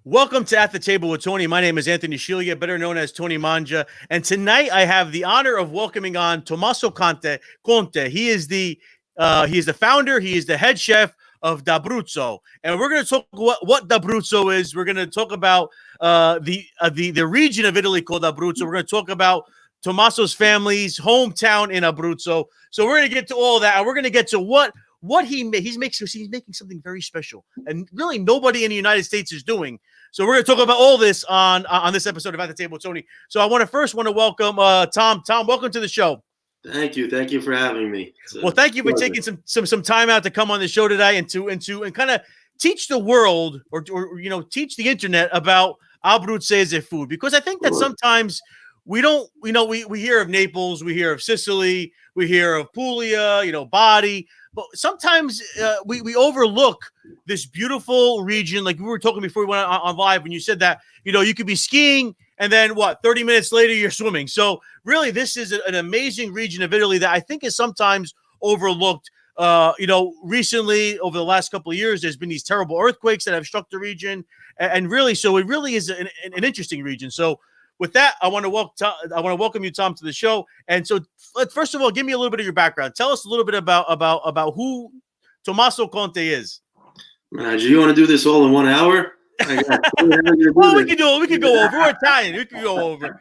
Welcome to At the Table with Tony. My name is Anthony Scillia, better known as Tony Mangia. And tonight I have the honor of welcoming on Tommaso Conte. He is the founder, he is the head chef of D'Abruzzo. And we're going to talk what D'Abruzzo is. We're going to talk about the region of Italy called Abruzzo. We're going to talk about Tommaso's family's hometown in Abruzzo. So we're going to get to all that, and we're going to get to what he's making something very special, and really nobody in the United States is doing. So we're going to talk about all this on this episode of At the Table with Tony. So I want to welcome Tom. Tom, welcome to the show. Thank you for having me. Well, thank you for taking some time out to come on the show today and kind of teach the world or teach the internet about Abruzzese food, because I think that sometimes we hear of Naples, we hear of Sicily, we hear of Puglia, Bari. But sometimes we overlook this beautiful region. Like we were talking before we went on live, when you said that, you could be skiing and then 30 minutes later you're swimming. So really, this is an amazing region of Italy that I think is sometimes overlooked. Recently, over the last couple of years, there's been these terrible earthquakes that have struck the region. And really, so it really is an interesting region. So with that, I want to welcome you, Tom, to the show. And so, first of all, give me a little bit of your background. Tell us a little bit about who Tommaso Conte is. Mangia, you want to do this all in 1 hour? Well, we can do it. We can go over. We're Italian. We can go over.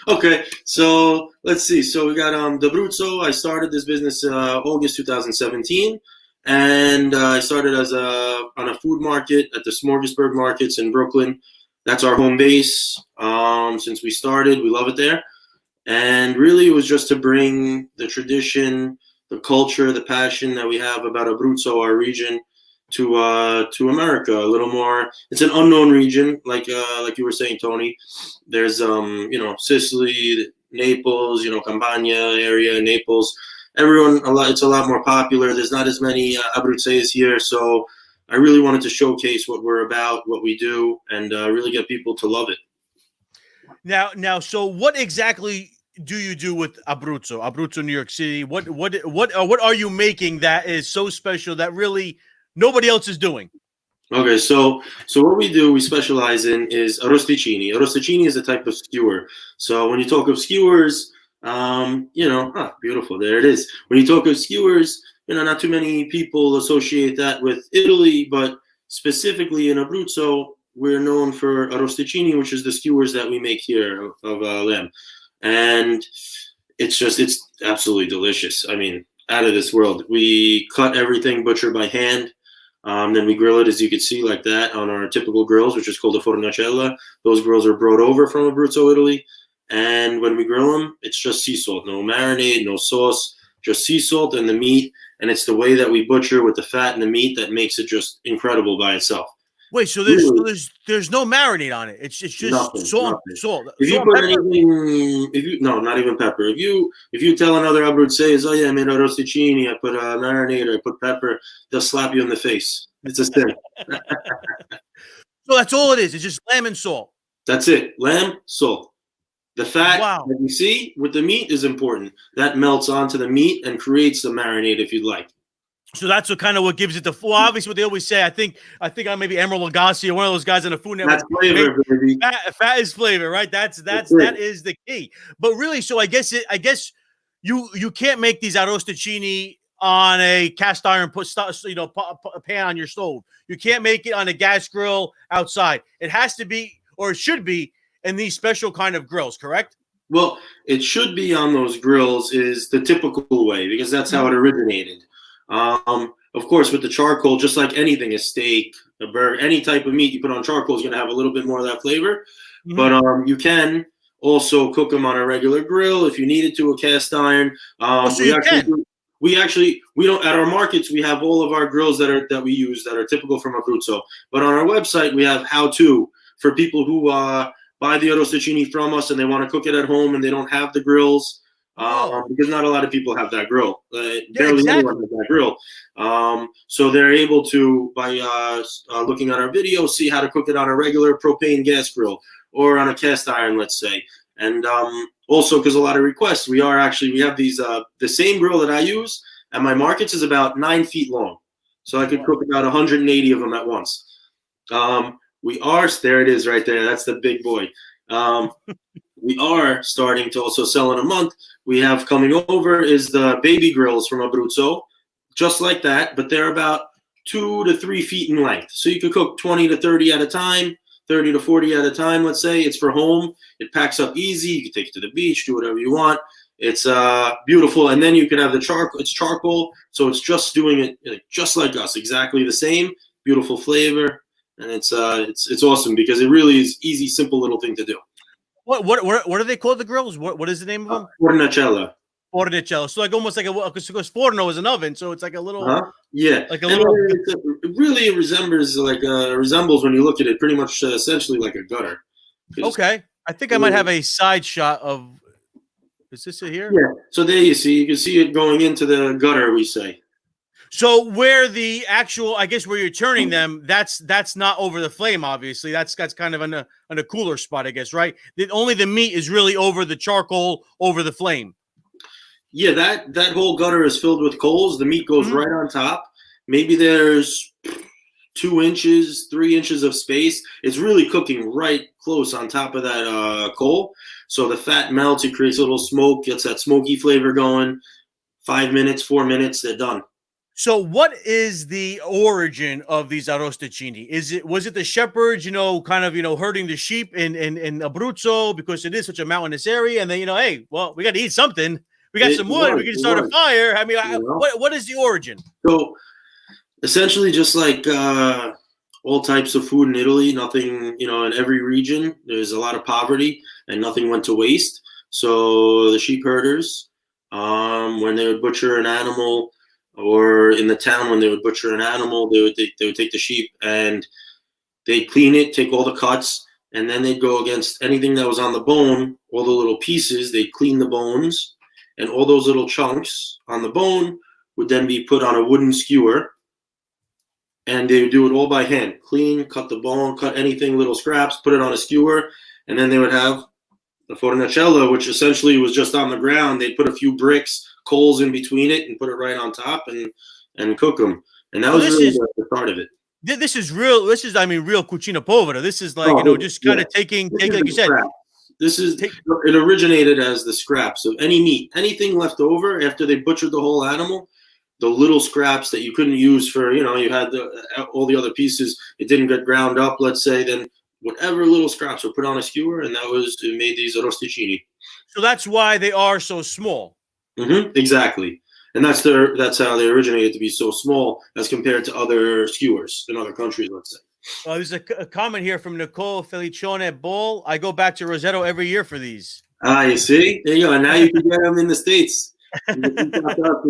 Okay, so let's see. So we got D'Abruzzo. I started this business August 2017, and I started on a food market at the Smorgasburg Markets in Brooklyn. That's our home base. Since we started, we love it there. And really, it was just to bring the tradition, the culture, the passion that we have about Abruzzo, our region, to America a little more. It's an unknown region, like you were saying, Tony. There's Sicily, Naples, Campania area, Naples. It's a lot more popular. There's not as many Abruzzese here, so I really wanted to showcase what we're about, what we do, and really get people to love it. Now, so what exactly do you do with Abruzzo, New York City? What are you making that is so special that really nobody else is doing? Okay, so what we specialize in is arrosticini. Arrosticini is a type of skewer. So when you talk of skewers, beautiful, there it is. When you talk of skewers, not too many people associate that with Italy, but specifically in Abruzzo, we're known for arrosticini, which is the skewers that we make here of lamb. And it's absolutely delicious. I mean, out of this world. We cut everything butcher by hand. Then we grill it, as you can see, like that on our typical grills, which is called a Forte Gentile. Those grills are brought over from Abruzzo, Italy. And when we grill them, it's just sea salt. No marinade, no sauce, just sea salt and the meat. And it's the way that we butcher with the fat and the meat that makes it just incredible by itself. Wait, so there's no marinade on it. It's just nothing. Salt. If you put anything, not even pepper. If you tell another Abruzzese, oh yeah, I made arrosticini, I put a marinade, I put pepper, they'll slap you in the face. It's a sin. So that's all it is. It's just lamb and salt. That's it. Lamb, salt. The fat that you see with the meat is important. That melts onto the meat and creates the marinade if you'd like. So that's what gives it the full. Obviously, what they always say. I think I'm maybe Emeril Lagasse or one of those guys on the Food Network. That's flavor, baby. Fat is flavor, right? That is the key. But really, so I guess you can't make these arrosticini on a cast iron pan on your stove. You can't make it on a gas grill outside. It has to be, or it should be, in these special kind of grills, correct? Well, it should be on those grills is the typical way, because that's how it originated. Of course, with the charcoal, just like anything, a steak, a burger, any type of meat you put on charcoal is going to have a little bit more of that flavor. Mm-hmm. But you can also cook them on a regular grill if you needed to, a cast iron. We don't, at our markets, we have all of our grills that we use that are typical from Abruzzo. But on our website, we have how-to for people who buy the arrosticini from us and they want to cook it at home and they don't have the grills. Because not a lot of people have that grill. Barely anyone has that grill. So they're able to, by looking at our video, see how to cook it on a regular propane gas grill or on a cast iron, let's say. And also, because a lot of requests, we have these, the same grill that I use at my markets is about 9 feet long. So I could cook about 180 of them at once. We are, there it is right there. That's the big boy. We are starting to also sell in a month. We have coming over is the baby grills from Abruzzo, just like that, but they're about 2 to 3 feet in length. So you could cook 20 to 30 at a time, 30 to 40 at a time, let's say. It's for home. It packs up easy. You can take it to the beach, do whatever you want. It's beautiful. And then you can have the charcoal. It's charcoal, so it's just doing it just like us, exactly the same. Beautiful flavor. And it's awesome because it really is easy, simple little thing to do. What are they called, the grills? What is the name of them? Forte Gentile. So like almost like because forno is an oven, so it's like a little yeah, like a little. It really resembles when you look at it, pretty much essentially like a gutter. Okay, I think I might have a side shot of. Is this it here? Yeah. So there you can see it going into the gutter, we say. So where the actual, I guess, where you're turning them, that's not over the flame. Obviously, that's kind of on a cooler spot, I guess, right? Only the meat is really over the charcoal, over the flame. Yeah, that whole gutter is filled with coals. The meat goes right on top. Maybe there's 2 inches, 3 inches of space. It's really cooking right close on top of that coal. So the fat melts. It creates a little smoke. Gets that smoky flavor going. 5 minutes, 4 minutes, they're done. So what is the origin of these arrosticini? Was it the shepherds, kind of, herding the sheep in Abruzzo because it is such a mountainous area, and then hey, well, we got to eat something. We got some wood. We can start a fire. I mean, what is the origin? So essentially, just like all types of food in Italy, nothing, in every region, there's a lot of poverty and nothing went to waste. So the sheep herders, when they would butcher an animal, or in the town when they would butcher an animal, they would take the sheep and they'd clean it, take all the cuts, and then they'd go against anything that was on the bone, all the little pieces, they'd clean the bones, and all those little chunks on the bone would then be put on a wooden skewer, and they would do it all by hand. Clean, cut the bone, cut anything, little scraps, put it on a skewer, and then they would have the fornacella, which essentially was just on the ground. They'd put a few bricks, coals in between it, and put it right on top and cook them. And that was really the start of it. This is real. This is, real cucina povera. This is like, just kind of taking, like you said. It originated as the scraps of any meat, anything left over after they butchered the whole animal. The little scraps that you couldn't use for, you had all the other pieces. It didn't get ground up, let's say. Then whatever little scraps were put on a skewer, and it made these arrosticini. So that's why they are so small. Exactly. And that's how they originated to be so small as compared to other skewers in other countries, let's say. There's a comment here from Nicole Felicione Bull. I go back to Rosetto every year for these. You see? There you go. And now you can get them in the States. We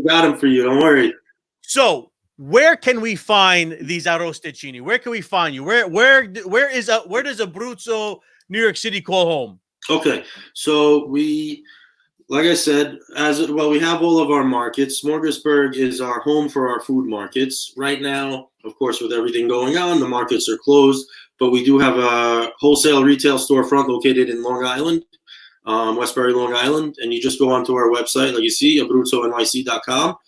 got them for you. Don't worry. So where can we find these arrosticini? Where can we find you? Where does Abruzzo, New York City, call home? Okay. So like I said, we have all of our markets. Smorgasburg is our home for our food markets. Right now, of course, with everything going on, the markets are closed, but we do have a wholesale retail storefront located in Long Island, Westbury, Long Island, and you just go onto our website, like you see, AbruzzоNYC.com.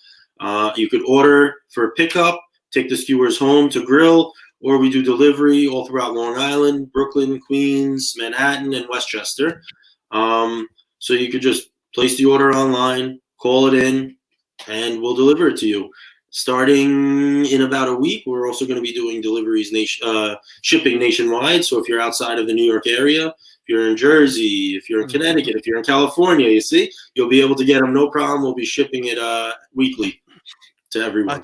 You could order for pickup, take the skewers home to grill, or we do delivery all throughout Long Island, Brooklyn, Queens, Manhattan, and Westchester. So you could just place the order online, call it in, and we'll deliver it to you. Starting in about a week, we're also going to be doing deliveries, shipping nationwide. So if you're outside of the New York area, if you're in Jersey, if you're in Connecticut, if you're in California, you'll be able to get them, no problem. We'll be shipping it weekly to everyone.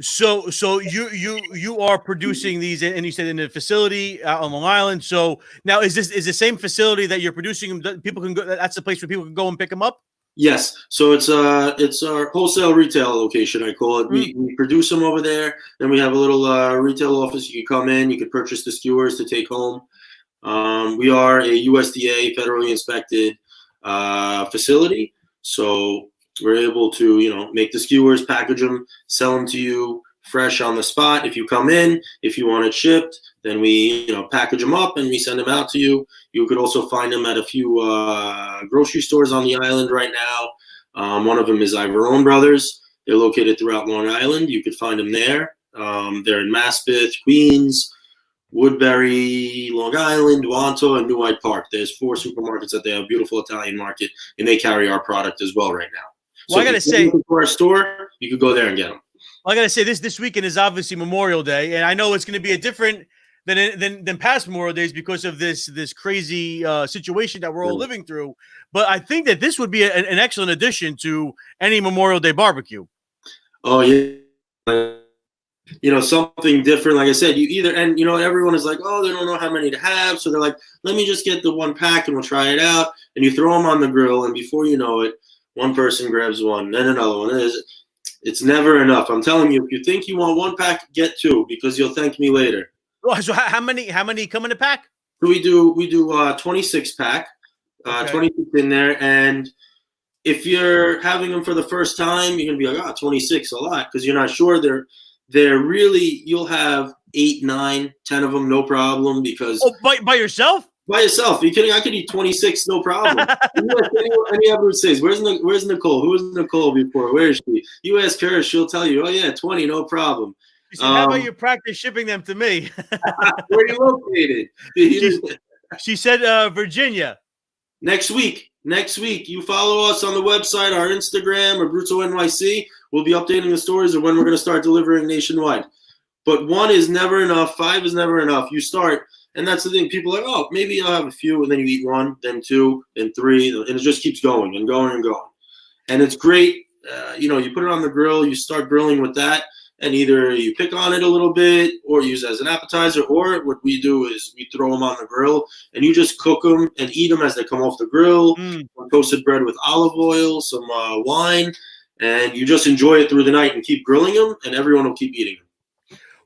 So you are producing these, and you said in a facility out on Long Island. So now is the same facility that you're producing them? People can go. That's the place where people can go and pick them up. Yes. So it's our wholesale retail location, I call it. We produce them over there. Then we have a little retail office. You can come in. You can purchase the skewers to take home. We are a USDA federally inspected facility, so we're able to, make the skewers, package them, sell them to you fresh on the spot. If you come in, if you want it shipped, then we, package them up and we send them out to you. You could also find them at a few grocery stores on the island right now. One of them is Ivorone Brothers. They're located throughout Long Island. You could find them there. They're in Maspeth, Queens, Woodbury, Long Island, Wanto, and New Hyde Park. There's 4 supermarkets that they have. Beautiful Italian market, and they carry our product as well right now. Well, So I gotta say, to our store, you could go there and get them. well, I gotta say this weekend is obviously Memorial Day, and I know it's going to be a different than past Memorial Days because of this crazy situation that we're all living through. But I think that this would be an excellent addition to any Memorial Day barbecue. Oh yeah. You know, something different. Like I said, you either, and you know, everyone is like, oh, they don't know how many to have. So they're like, let me just get the 1 pack and we'll try it out. And you throw them on the grill. And before you know it, one person grabs one, then another one. It's never enough. I'm telling you, if you think you want 1 pack, get 2 because you'll thank me later. So how many come in a pack? We do 26 pack, Okay. 26 in there. And if you're having them for the first time, you're going to be like, 26 a lot because you're not sure. They're really, you'll have 8, 9, 10 of them, no problem. Because by yourself? By yourself? Are you kidding? I could eat 26, no problem. Any Abruzzese, where's Nicole? Who was Nicole before? Where is she? You ask her, she'll tell you. Oh yeah, 20, no problem. She said, how about you practice shipping them to me? Where are you located? She said Virginia. Next week, you follow us on the website, our Instagram, D'Abruzzo NYC. We'll be updating the stories of when we're going to start delivering nationwide. But 1 is never enough. 5 is never enough. You start, and that's the thing. People are like, oh, maybe I'll have a few, and then you eat 1, then 2, then 3, and it just keeps going and going and going. And it's great. You know, you put it on the grill, you start grilling with that, and either you pick on it a little bit or use it as an appetizer, or what we do is we throw them on the grill, and you just cook them and eat them as they come off the grill. Toasted bread with olive oil, some wine, and you just enjoy it through the night and keep grilling them, and everyone will keep eating them.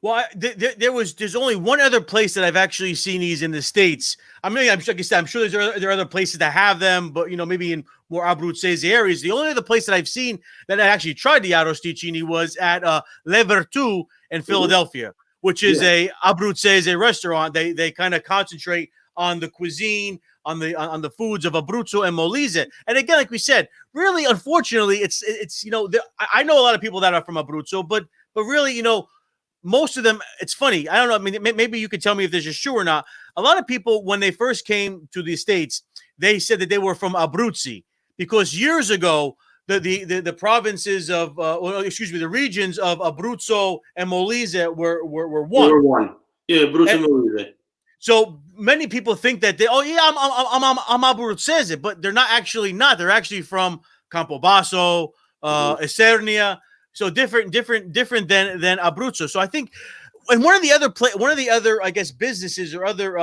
Well, there's only one other place that I've actually seen these in the States. I mean, like I said, I'm sure there are other places that have them, but you know, maybe in more Abruzzese areas. The only other place that I've seen that I actually tried the arrosticini was at Le Virtù in Philadelphia, which is a Abruzzese restaurant. They kind of concentrate on the cuisine, on the foods of Abruzzo and Molise. And again, like we said, really, unfortunately, it's you know, I know a lot of people that are from Abruzzo, but really, you know, most of them, it's funny. I don't know. I mean, maybe you could tell me if this is true or not. A lot of people, when they first came to the States, they said that they were from Abruzzi because years ago, the provinces of, the regions of Abruzzo and Molise were one. We were one. Yeah, Abruzzo and Molise. So many people think that I'm Abruzzese, but they're not actually not. They're actually from Campobasso, Isernia. So different than Abruzzo. So I think, and one of the other I guess businesses or other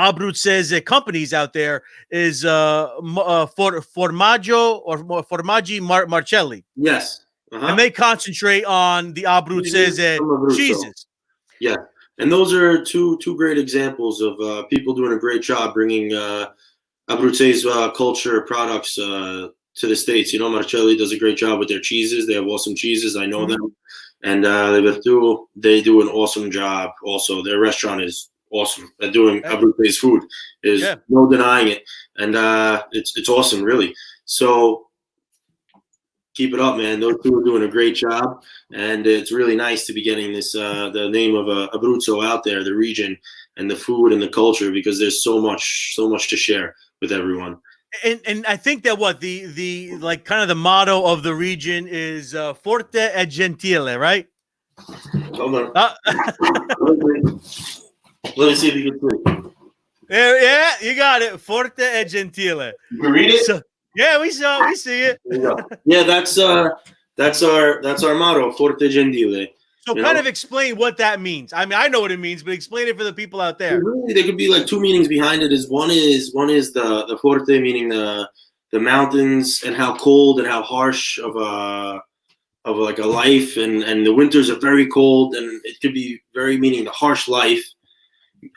Abruzzese companies out there is Formaggio or Formaggi Marcelli. Yes, and they concentrate on the Abruzzese cheeses. Yeah, and those are two great examples of people doing a great job bringing Abruzzese culture products to the States. You know, Marcelli does a great job with their cheeses. They have awesome cheeses. I know them. And Le Virtù, they do an awesome job. Also, their restaurant is awesome at doing Abruzzese food. There's no denying it. And it's awesome, really. So keep it up, man. Those two are doing a great job. And it's really nice to be getting this the name of Abruzzo out there, the region, and the food and the culture, because there's so much to share with everyone. And I think that the like kind of the motto of the region is Forte Gentile, right? Hold on. Let me see if you can see. Yeah, you got it. Forte Gentile. You read it? So, yeah, we see it. Yeah, that's our motto, Forte Gentile. So kind of explain what that means. I mean, I know what it means, but explain it for the people out there. Really, there could be like 2 meanings behind it. One is the Forte, meaning the mountains and how cold and how harsh of like a life, and the winters are very cold, and it could be very meaning the harsh life.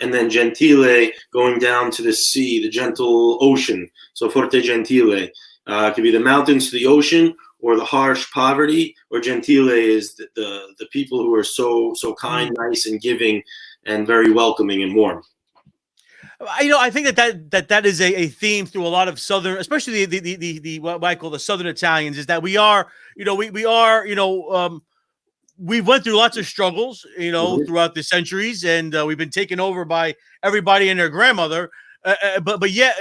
And then Gentile, going down to the sea, the gentle ocean. So Forte Gentile, it could be the mountains to the ocean, or the harsh poverty, or Gentile is the people who are so kind, nice, and giving, and very welcoming and warm. You know, I think that is a theme through a lot of Southern, especially the what I call the Southern Italians, is that we are, you know, we've went through lots of struggles, throughout the centuries, and we've been taken over by everybody and their grandmother. But yet,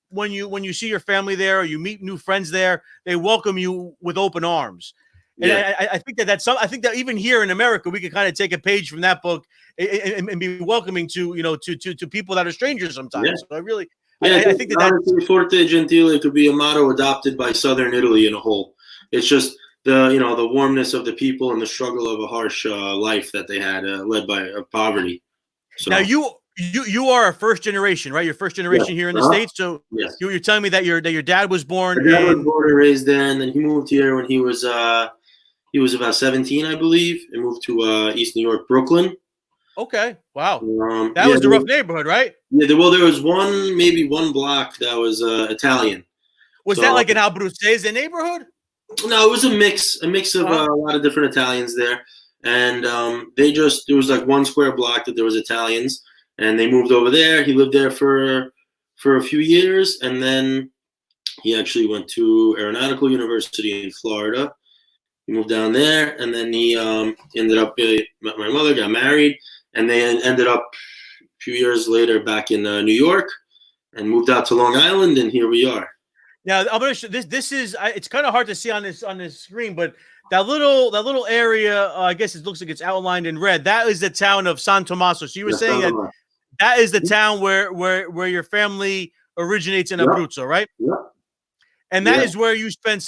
when you see your family there, or you meet new friends there, they welcome you with open arms. And I think I think that even here in America, we could kind of take a page from that book and be welcoming to people that are strangers sometimes. So I think that Forte Gentile could be a motto adopted by Southern Italy in a whole. It's just the warmness of the people and the struggle of a harsh life that they had, led by poverty. So. Now you are a first generation, right? You're first generation here in the States. So you're telling me that your dad was born. My dad was born and raised there, and then he moved here when he was about 17, I believe, and moved to East New York, Brooklyn. Okay, wow, that was a rough neighborhood, right? Yeah, there was maybe one block that was Italian. Was that like an Abruzzese neighborhood? No, it was a mix of a lot of different Italians there, and there was like one square block that there was Italians, and they moved over there. He lived there for a few years, and then he actually went to Aeronautical University in Florida. He moved down there, and then he ended up met my mother, got married, and they ended up a few years later back in New York, and moved out to Long Island, and here we are. Now I'm gonna show this is it's kind of hard to see on this screen, but that little area, I guess it looks like it's outlined in red. That is the town of San Tommaso. So you were saying that is the town where your family originates in Abruzzo, right? Yeah. And that is where you spend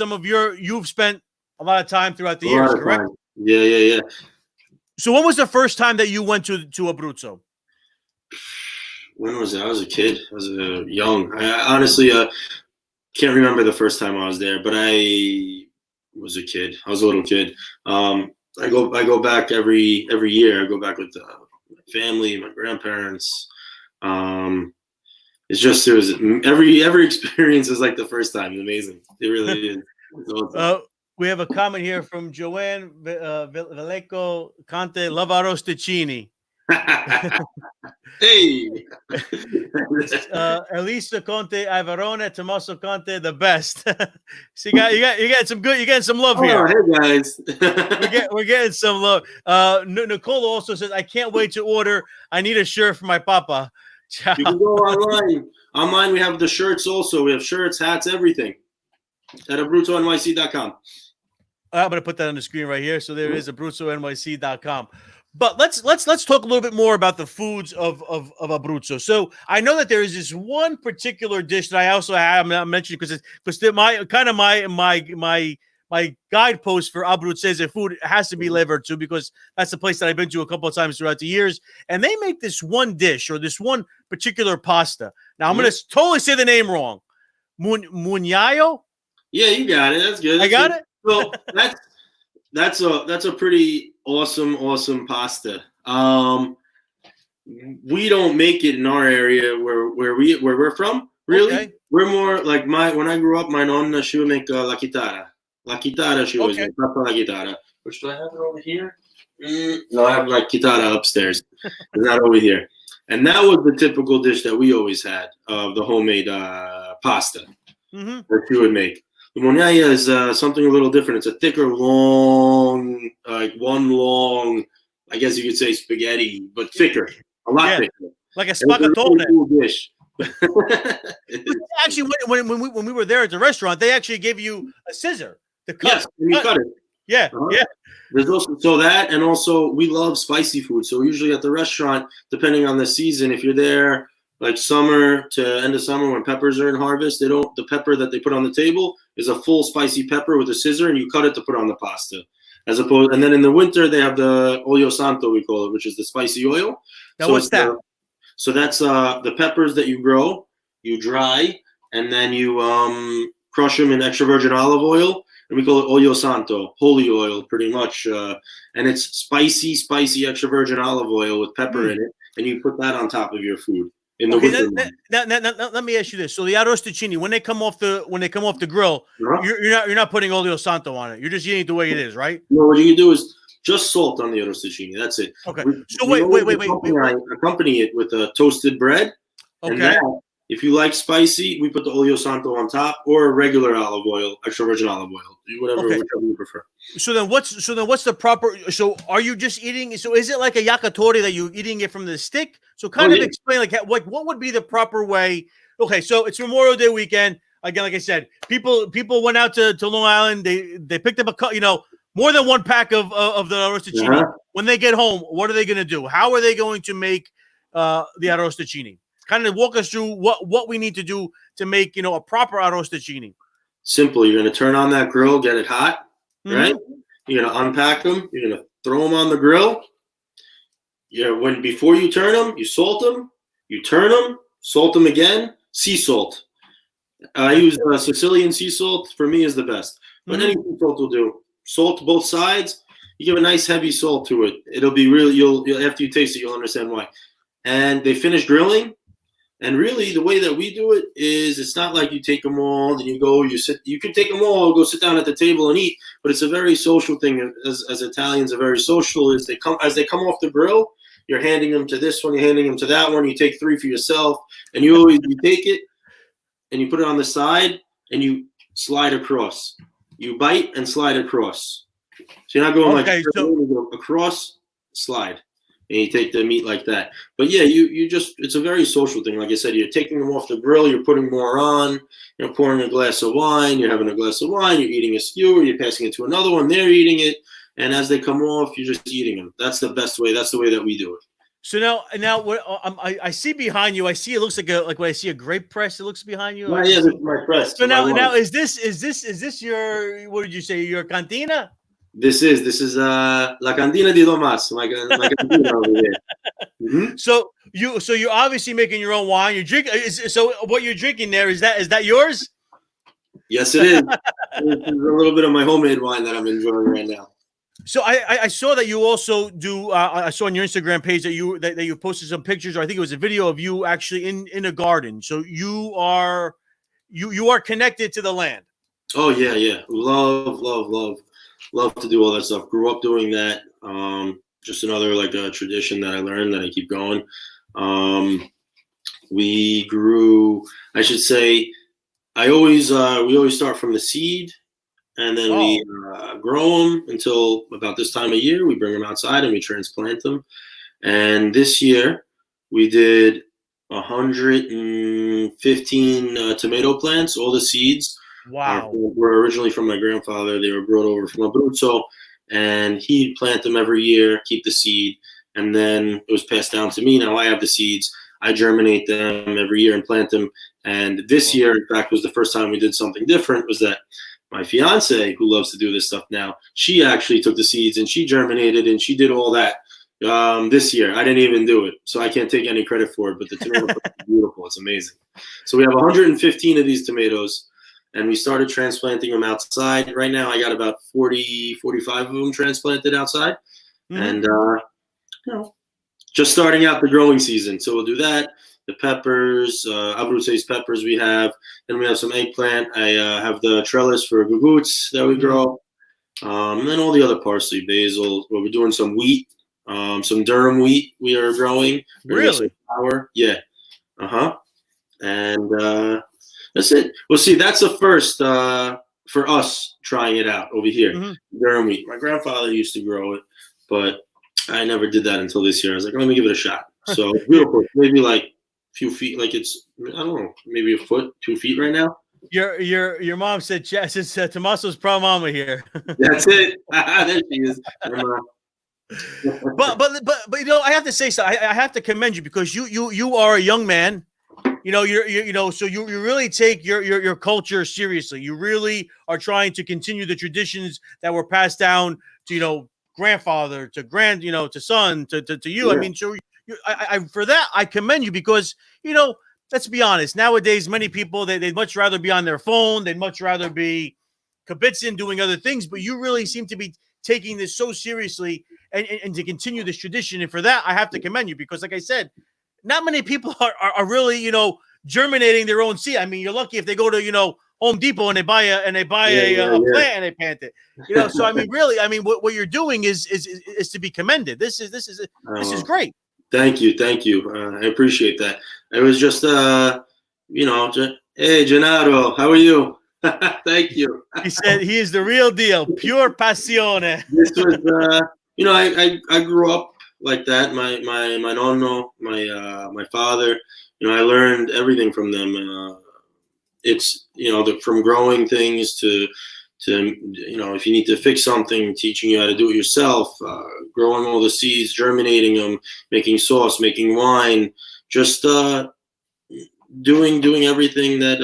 you've spent a lot of time throughout the years, correct? Yeah. So when was the first time that you went to Abruzzo? When was it? I was a kid. I was young. I honestly can't remember the first time I was there, but I was a kid. I was a little kid. I go back every year. I go back with my family, my grandparents. It was every experience is like the first time. It's amazing. It really is. We have a comment here from Joanne Valeco Conte. Love arrosticini. Hey. Elisa Conte, Ivarone, Tommaso Conte, the best. So you got some good. You getting some love here. Hey guys. we're getting some love. Nicole also says, I can't wait to order. I need a shirt for my papa. Ciao. You can go online. Online we have the shirts also. We have shirts, hats, everything at AbruzzoNYC.com. I'm going to put that on the screen right here. So there is AbruzzoNYC.com. But let's talk a little bit more about the foods of Abruzzo. So I know that there is this one particular dish that I also have mentioned because my guidepost for Abruzzese food has to be Levertu, because that's the place that I've been to a couple of times throughout the years, and they make this one dish or this one particular pasta. Now I'm going to totally say the name wrong. Mugnaio? Yeah, you got it. That's good. I got it. So that's a pretty awesome pasta. We don't make it in our area where we're from. Really, okay. We're more like when I grew up, my nonna, she would make la chitarra. La chitarra, she always make la chitarra. Which do I have it over here? No, I have la chitarra upstairs. It's not over here. And that was the typical dish that we always had of the homemade pasta that she would make. The mugnaia is something a little different. It's a thicker, long, one long, I guess you could say spaghetti, but thicker, a lot thicker. Like a spaghettone. Really cool dish. Actually, when we were there at the restaurant, they actually gave you a scissor to cut. Yes, and you cut it. Yeah, yeah. There's also that, and also we love spicy food. So usually at the restaurant, depending on the season, if you're there like summer to end of summer when peppers are in harvest, the pepper that they put on the table is a full spicy pepper with a scissor, and you cut it to put on the pasta. And then in the winter they have the olio santo, we call it, which is the spicy oil. Now what's that? So that's the peppers that you grow, you dry, and then you crush them in extra virgin olive oil, and we call it olio santo, holy oil, pretty much. And it's spicy extra virgin olive oil with pepper in it, and you put that on top of your food. Let me ask you this: so the arrosticini, when they come off the grill, you're not putting olio santo on it. You're just eating it the way it is, right? No, what you can do is just salt on the arrosticini. That's it. Okay. So wait. I accompany it with toasted bread. Okay. And If you like spicy, we put the olio santo on top, or regular olive oil, extra virgin olive oil, whichever you prefer. So then what's the proper? So are you just eating? So is it like a yakitori that you're eating it from the stick? So kind of explain like what would be the proper way? Okay, so it's Memorial Day weekend again. Like I said, people went out to Long Island. They picked up more than one pack of the arrosticini. When they get home, what are they going to do? How are they going to make the arrosticini? Kind of walk us through what we need to do to make a proper arrosticini. Simple. You're going to turn on that grill, get it hot, right? You're going to unpack them. You're going to throw them on the grill. Before you turn them, you salt them. You turn them, salt them again. Sea salt. I use Sicilian sea salt. For me, is the best. But any sea salt will do. Salt both sides. You give a nice heavy salt to it. It'll be really. You'll after you taste it, you'll understand why. And they finish grilling. And really, the way that we do it is, it's not like you take them all and you sit. You can take them all, go sit down at the table and eat. But it's a very social thing. As Italians are very social. As they come off the grill, you're handing them to this one, you're handing them to that one. You take 3 for yourself, and you take it and you put it on the side and you slide across. You bite and slide across. So you're not going you go across, slide. And you take the meat like that. But yeah, it's a very social thing. Like I said, you're taking them off the grill, you're putting more on, you're pouring a glass of wine, you're having a glass of wine, you're eating a skewer, you're passing it to another one, they're eating it. And as they come off, you're just eating them. That's the best way. That's the way that we do it. So now what I see behind you, I see it looks like when I see a grape press, it looks behind you. Yeah, this is my press. So now is this your, what did you say, your cantina? This is la cantina di Tommaso, my cantina over there. So you're obviously making your own wine. You're drinking. So what you're drinking there, is that yours? Yes, it is. It's a little bit of my homemade wine that I'm enjoying right now. So I saw that you also do. I saw on your Instagram page that you posted some pictures, or I think it was a video of you actually in a garden. So you are connected to the land. Oh yeah. Love to do all that stuff. Grew up doing that. Just another a tradition that I learned that I keep going. We grew. I should say, we always start from the seed. And then we grow them until about this time of year. We bring them outside and we transplant them. And this year we did 115 tomato plants, all the seeds. Wow. Were originally from my grandfather. They were brought over from Abruzzo. And he'd plant them every year, keep the seed. And then it was passed down to me. Now I have the seeds. I germinate them every year and plant them. And this year, in fact, was the first time we did something different, was that my fiance, who loves to do this stuff now, she actually took the seeds and she germinated and she did all that this year. I didn't even do it, so I can't take any credit for it, but the tomato is beautiful. It's amazing. So we have 115 of these tomatoes, and we started transplanting them outside. Right now, I got about 40, 45 of them transplanted outside. And, just starting out the growing season. So we'll do that. The peppers, Abruzzese peppers we have. Then we have some eggplant. I have the trellis for guguts that we grow. And then all the other parsley, basil. Well, we're doing some wheat, some durum wheat we are growing. Really? Flour. Yeah. And that's it. Well, see, that's the first for us trying it out over here. Durum wheat. My grandfather used to grow it, but I never did that until this year. I was like, let me give it a shot. So it's beautiful. Maybe few feet, it's, I don't know, maybe a foot, 2 feet right now. Your mom said Tommaso's pro mama here. That's it. There she is. but I have to say so. I have to commend you because you are a young man. So you really take your culture seriously. You really are trying to continue the traditions that were passed down to grandfather to to son to you. Yeah. I mean, so. For that, I commend you because, let's be honest. Nowadays, many people, they'd much rather be on their phone. They'd much rather be kibitzing, doing other things. But you really seem to be taking this so seriously and to continue this tradition. And for that, I have to commend you because, like I said, not many people are really, germinating their own seed. I mean, you're lucky if they go to, Home Depot and they buy a plant and they plant it. So I mean, really, what you're doing is to be commended. This is great. Thank you. I appreciate that. It was just, Hey, Gennaro, how are you? Thank you. He said he is the real deal, pure passione. This was, I grew up like that. My nonno, my father, I learned everything from them. It's from growing things to if you need to fix something, teaching you how to do it yourself, growing all the seeds, germinating them, making sauce, making wine, just doing everything that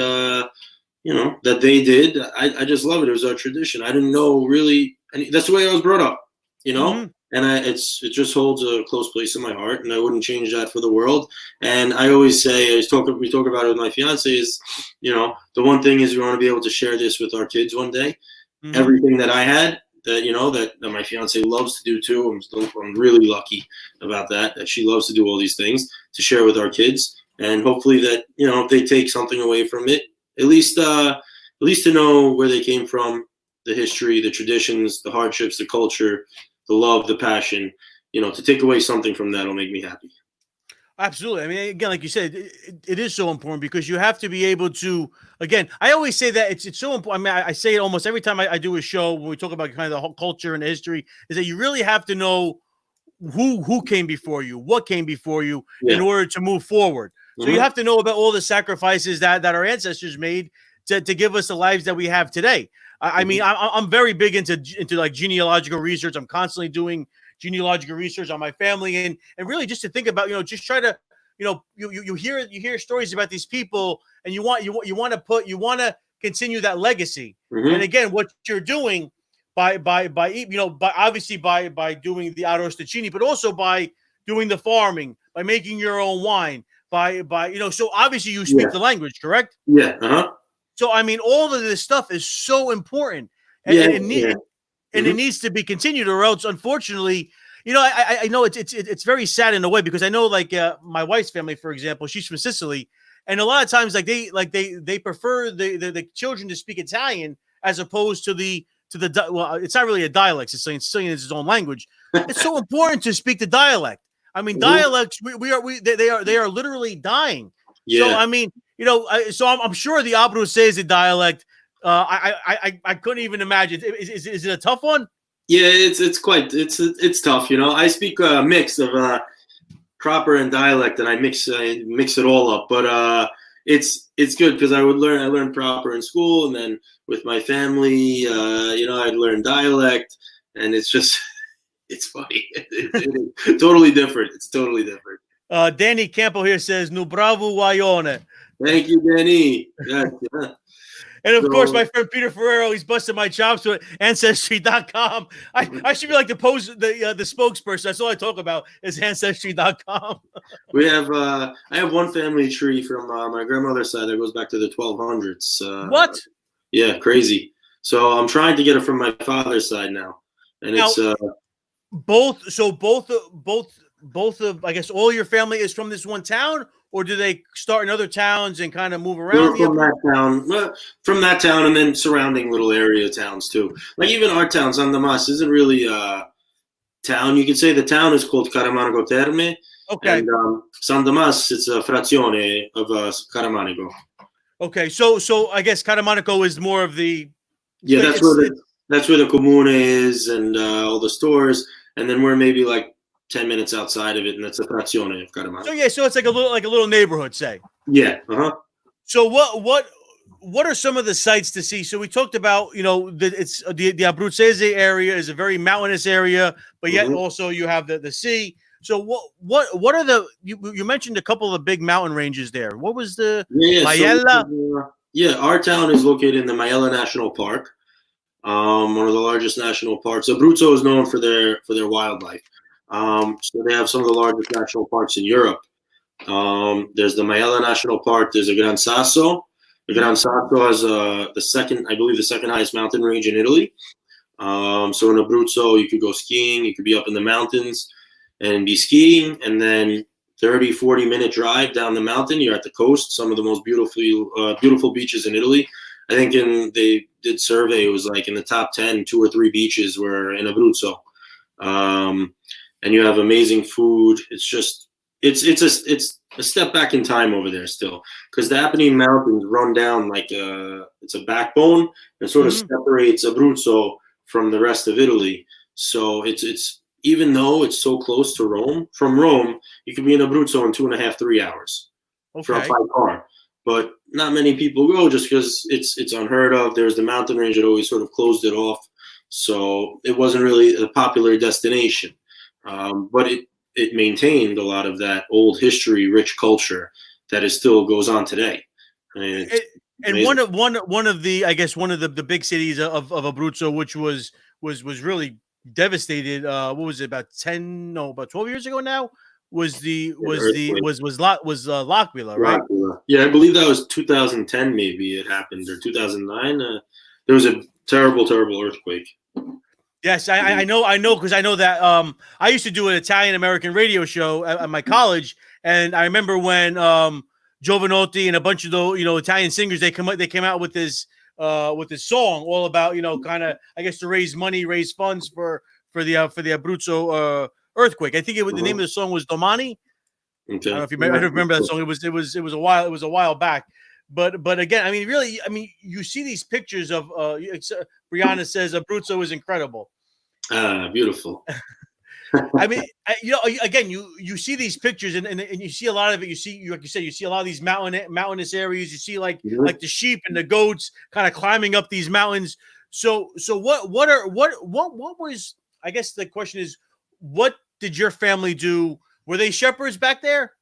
that they did. I just love it. It was our tradition. I didn't know really, and that's the way I was brought up, Mm-hmm. and it just holds a close place in my heart, and I wouldn't change that for the world. And I always say, we talk about it with my fiance, is, the one thing is we want to be able to share this with our kids one day. Mm-hmm. Everything that I had, that my fiance loves to do too. I'm really lucky about that she loves to do all these things to share with our kids, and hopefully that if they take something away from it, at least to know where they came from, the history, the traditions, the hardships, the culture, the love, the passion, to take away something from that will make me happy. Absolutely. I mean, again, like you said, it is so important because you have to be able to, again, I always say that it's so important. I mean, I say it almost every time I do a show when we talk about kind of the whole culture and the history, is that you really have to know who came before you, what came before you in order to move forward. So you have to know about all the sacrifices that our ancestors made to give us the lives that we have today. I mean, I'm very big into like genealogical research. I'm constantly doing genealogical research on my family, and really just to think about, just try to, you hear stories about these people, and you want to continue that legacy. And again, what you're doing by obviously by doing the arrosticini, but also by doing the farming, by making your own wine, by so obviously you speak the language, correct? Yeah. So I mean, all of this stuff is so important, and it needs to be continued, or else, unfortunately, I know it's very sad in a way, because I know, like, my wife's family, for example, she's from Sicily, and a lot of times, they prefer the children to speak Italian as opposed to the well, it's not really a dialect. Sicilian is its own language. It's so important to speak the dialect. I mean, dialects they are literally dying. Yeah. So I mean, so I'm sure the Abruzzese dialect. I couldn't even imagine. Is it a tough one? Yeah, it's tough. I speak a mix of proper and dialect, and I mix it all up. But it's good because I learned proper in school, and then with my family, I'd learn dialect, and it's just it's funny. It's totally different. It's totally different. Danny Campo here says, "Nu bravo guaione." Thank you, Danny. Yes. And of course, my friend Peter Ferrero, he's busted my chops with Ancestry.com. I should be like the spokesperson. That's all I talk about is Ancestry.com. We have I have one family tree from my grandmother's side that goes back to the 1200s. What? Yeah, crazy. So I'm trying to get it from my father's side now, and it's both. So both of, I guess, all your family is from this one town, or do they start in other towns and kind of move around? From that town, and then surrounding little area towns too. Like even our town, San Damas, isn't really a town. You could say the town is called Caramanico Terme. Okay. And San Damas, it's a frazione of Caramanico. Okay, so I guess Caramanico is more of the. Yeah, that's where the comune is, and all the stores, and then we're maybe like 10 minutes outside of it, and that's the frazione of Caramanico. So yeah, so it's like a little neighborhood, say. Yeah. So what are some of the sites to see? So we talked about, it's the Abruzzese area is a very mountainous area, but yet also you have the sea. So what are you mentioned a couple of the big mountain ranges there. What was the Maiella? So, our town is located in the Maiella National Park, one of the largest national parks. Abruzzo is known for their wildlife. So they have some of the largest national parks in Europe. There's the Maiella National Park. There's a Gran Sasso. The Gran Sasso has the second highest mountain range in Italy. So in Abruzzo, you could go skiing. You could be up in the mountains and be skiing, and then 30-40 minute drive down the mountain, you're at the coast. Some of the most beautiful beaches in Italy. I think they did survey, it was like in the top 10, 2 or 3 beaches were in Abruzzo. And you have amazing food. It's just it's a step back in time over there still, because the Apennine Mountains run down like it's a backbone and sort of separates Abruzzo from the rest of Italy. So it's even though it's so close to Rome, from Rome you can be in Abruzzo in 2.5, 3 hours by car. But not many people go just because it's unheard of. There's the mountain range that always sort of closed it off, so it wasn't really a popular destination. But it maintained a lot of that old history, rich culture that is still goes on today. And one of the big cities of Abruzzo, which was really devastated. What was it, about 12 years ago now? Was L'Aquila, right? Yeah, I believe that was 2010. Maybe it happened, or 2009. There was a terrible earthquake. Yes, I know because I know that I used to do an Italian American radio show at my college, and I remember when Giovanotti and a bunch of the Italian singers they came out with this song all about kind of, I guess, to raise funds for the Abruzzo earthquake. I think the name of the song was Domani. Okay. I don't know if you remember that song. It was a while back. But again, I mean, really, you see these pictures of Brianna says Abruzzo is incredible. Beautiful. I mean, again, you see these pictures and you see a lot of it. You see, like you said, you see a lot of these mountainous areas. You see like the sheep and the goats kind of climbing up these mountains. So what was, I guess the question is, what did your family do? Were they shepherds back there?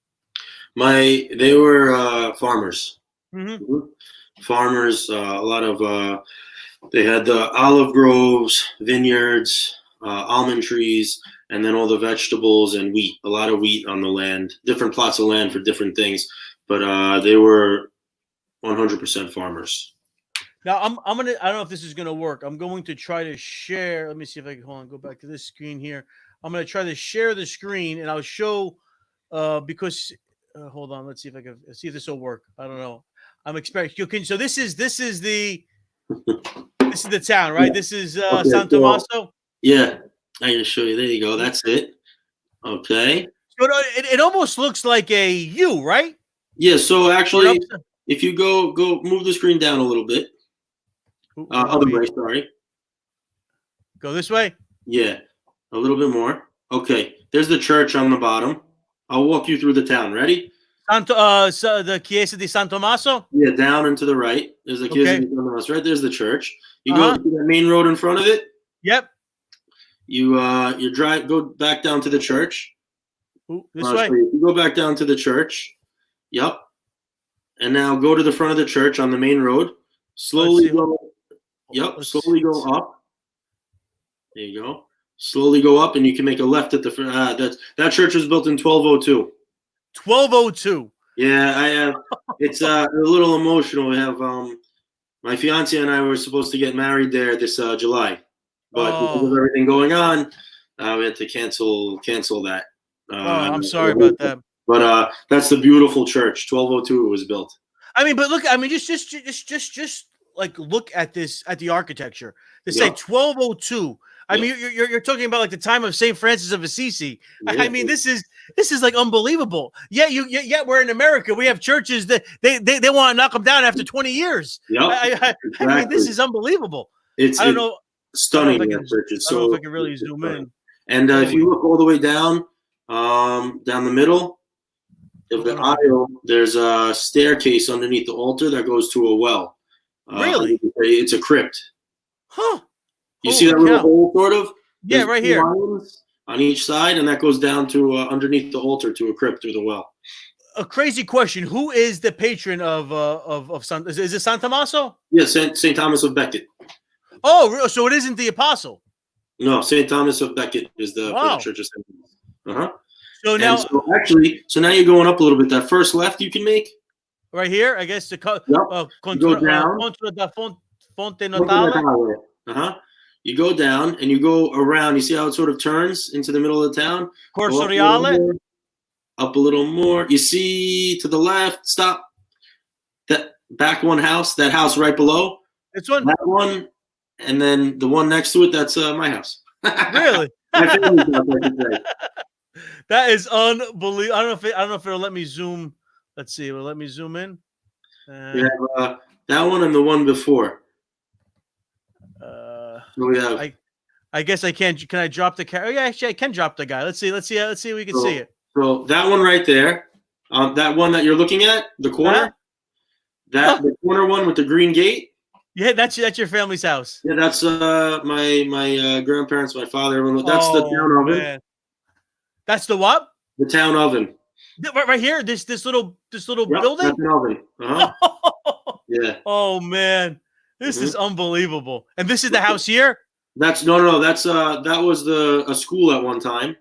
They were farmers. Mm-hmm. Farmers, a lot of they had the olive groves, vineyards, almond trees, and then all the vegetables and wheat. A lot of wheat on the land, different plots of land for different things. But they were 100% farmers. Now I don't know if this is gonna work. I'm going to try to share. Let me see if I can go back to this screen here. I'm gonna try to share the screen and I'll show because hold on, let's see if I can see if this will work. I don't know. I'm expecting. So this is the town, right? Yeah. This is San Tommaso. Yeah, I can show you. There you go. That's it. Okay. So it almost looks like a U, right? Yeah. So actually, if you go move the screen down a little bit. Other way. Sorry. Go this way. Yeah, a little bit more. Okay. There's the church on the bottom. I'll walk you through the town. Ready? The Chiesa di San Tommaso? Yeah, down and to the right. There's the Chiesa di San Tommaso. Right there's the church. You go to that main road in front of it. Yep. You go back down to the church. This way. You go back down to the church. Yep. And now go to the front of the church on the main road. Slowly go. Yep. Slowly go up. There you go. Slowly go up, and you can make a left at the front. That church was built in 1202. 1202. Yeah, I have. It's a little emotional. We have my fiance and I were supposed to get married there this July, but because of everything going on, we had to cancel that. I'm sorry about that. But that's the beautiful church. 1202 it was built. I mean, but look. I mean, just like look at this at the architecture. To say 1202. I mean, you're talking about like the time of St. Francis of Assisi. Yeah. I mean, this is like unbelievable. Yet we're in America. We have churches that they want to knock them down after 20 years. Yep. I mean, this is unbelievable. I don't know. Stunning. I don't know if I can really zoom in. And if you look all the way down the middle of the aisle, there's a staircase underneath the altar that goes to a well. Really? It's a crypt. Huh. You see that little hole, sort of? Yeah, right here. On each side, and that goes down to underneath the altar to a crypt through the well. A crazy question: who is the patron of San? Is it San Tommaso? Yeah, Saint Thomas of Becket. Oh, so it isn't the apostle? No, Saint Thomas of Becket is the church of Saint Thomas. So now, so now you're going up a little bit. That first left you can make right here, I guess. Go down. Contra da Fonte Natale. You go down and you go around. You see how it sort of turns into the middle of the town? Corso Reale. Up a little more. You see to the left. Stop. That back one house. That house right below. This one. That one, and then the one next to it. That's my house. Really? My family's house, I should say. That is unbelievable. I don't know if it'll let me zoom. Let's see. Will it let me zoom in? We have that one and the one before. So we have. I guess I can't. Can I drop the car? Oh, yeah, actually, I can drop the guy. Let's see. Let's see if we can see it. So that one right there, that one that you're looking at, the corner, the corner one with the green gate. Yeah, that's your family's house. Yeah, that's my grandparents, my father. Everyone. That's the town oven. Man. That's the what? The town oven. Right here. This little building. That's an oven. Yeah. Oh man, this is unbelievable. And this is the house here. That's no. That's that was a school at one time.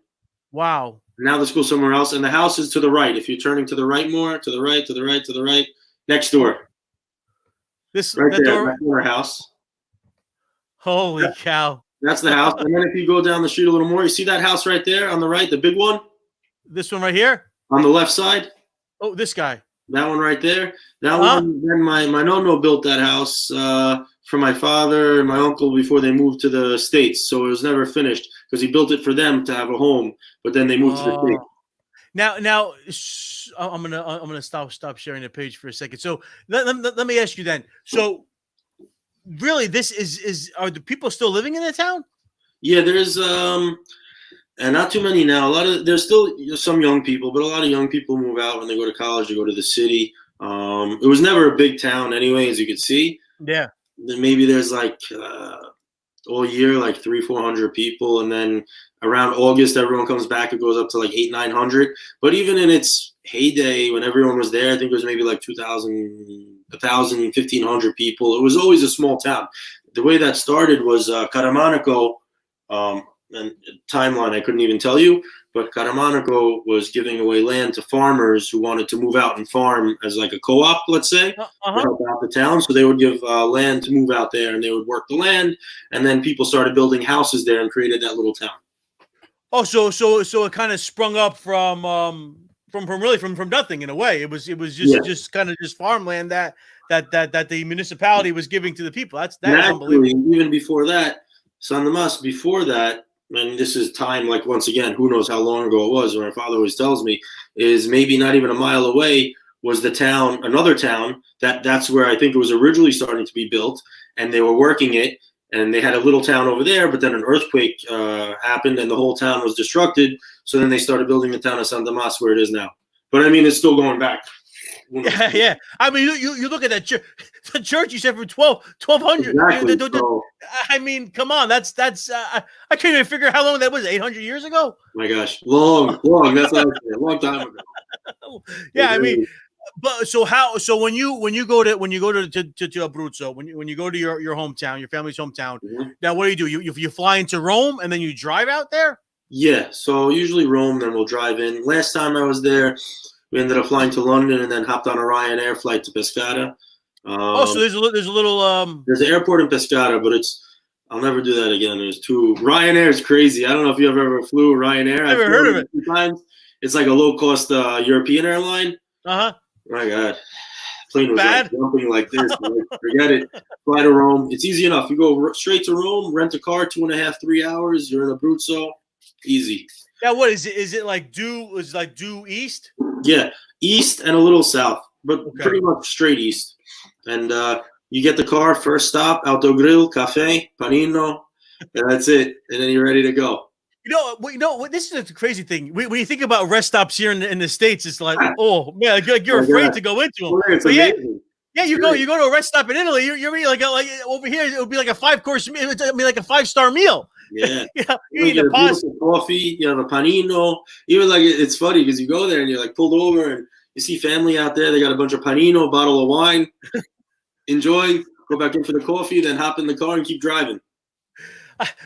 Wow. Now the school's somewhere else, and the house is to the right. If you're turning to the right more, to the right, next door. This right there, right door house. Holy cow! That's the house. And then if you go down the street a little more, you see that house right there on the right, the big one. This one right here. On the left side. Oh, this guy. That one right there. That one. Then my nono built that house for my father and my uncle before they moved to the States. So it was never finished because he built it for them to have a home, but then they moved to the States. Now, I'm gonna stop sharing the page for a second. So let me ask you then. So, really, this are the people still living in the town? Yeah, there's and not too many now. There's still some young people, but a lot of young people move out when they go to college. They go to the city. It was never a big town anyway, as you could see. Yeah. Then maybe there's like all year like 300-400 people, and then around August everyone comes back. It goes up to like 800-900. But even in its heyday, when everyone was there, I think it was maybe like 2,000, 1,000, 1,500 people. It was always a small town. The way that started was Caramanico. And timeline I couldn't even tell you, but Caramanico was giving away land to farmers who wanted to move out and farm as like a co-op, let's say, to help out the town. So they would give land to move out there, and they would work the land, and then people started building houses there and created that little town. Oh, so it kind of sprung up from nothing in a way. It was just kind of just farmland that the municipality was giving to the people. That's unbelievable. Even before that, San Dimas, before that. And this is time, like, once again, who knows how long ago it was, or my father always tells me, is maybe not even a mile away was the town, another town, that's where I think it was originally starting to be built, and they were working it, and they had a little town over there, but then an earthquake happened, and the whole town was destructed, so then they started building the town of San Dimas where it is now. But, I mean, it's still going back. Yeah. I mean, you look at that church. The church you said for 1200. Exactly. I mean, come on. That's. I can't even figure out how long that was. 800 years ago. My gosh, long. That's what I said. A long time ago. Yeah, I mean, but so when you go to Abruzzo, when you go to your hometown, your family's hometown. Now, what do? You fly into Rome and then you drive out there? Yeah. So usually Rome, then we'll drive in. Last time I was there, we ended up flying to London and then hopped on a Ryanair flight to Pescara. So there's a little. There's an airport in Pescara, but I'll never do that again. Ryanair is crazy. I don't know if you ever flew Ryanair. I've never heard of it. Times. It's like a low cost European airline. My God, plane was like jumping like this. Like, forget it. Fly to Rome. It's easy enough. You go straight to Rome, rent a car, 2.5-3 hours. You're in Abruzzo. Easy. Now, what is it? Is it like due east? Yeah, east and a little south, but pretty much straight east. And you get the car, first stop, Autogrill, cafe, panino, and that's it. And then you're ready to go. You know, this is a crazy thing. When you think about rest stops here in the States, it's like, oh man, you're afraid to go into them. It's amazing. Yeah, you go to a rest stop in Italy. You're eating like over here. It would be like a 5-course meal. I mean, like a 5-star meal. Yeah, you eat a pasta, coffee. You have a panino. Even like it's funny because you go there and you're like pulled over and you see family out there. They got a bunch of panino, bottle of wine. Enjoy. Go back in for the coffee, then hop in the car and keep driving.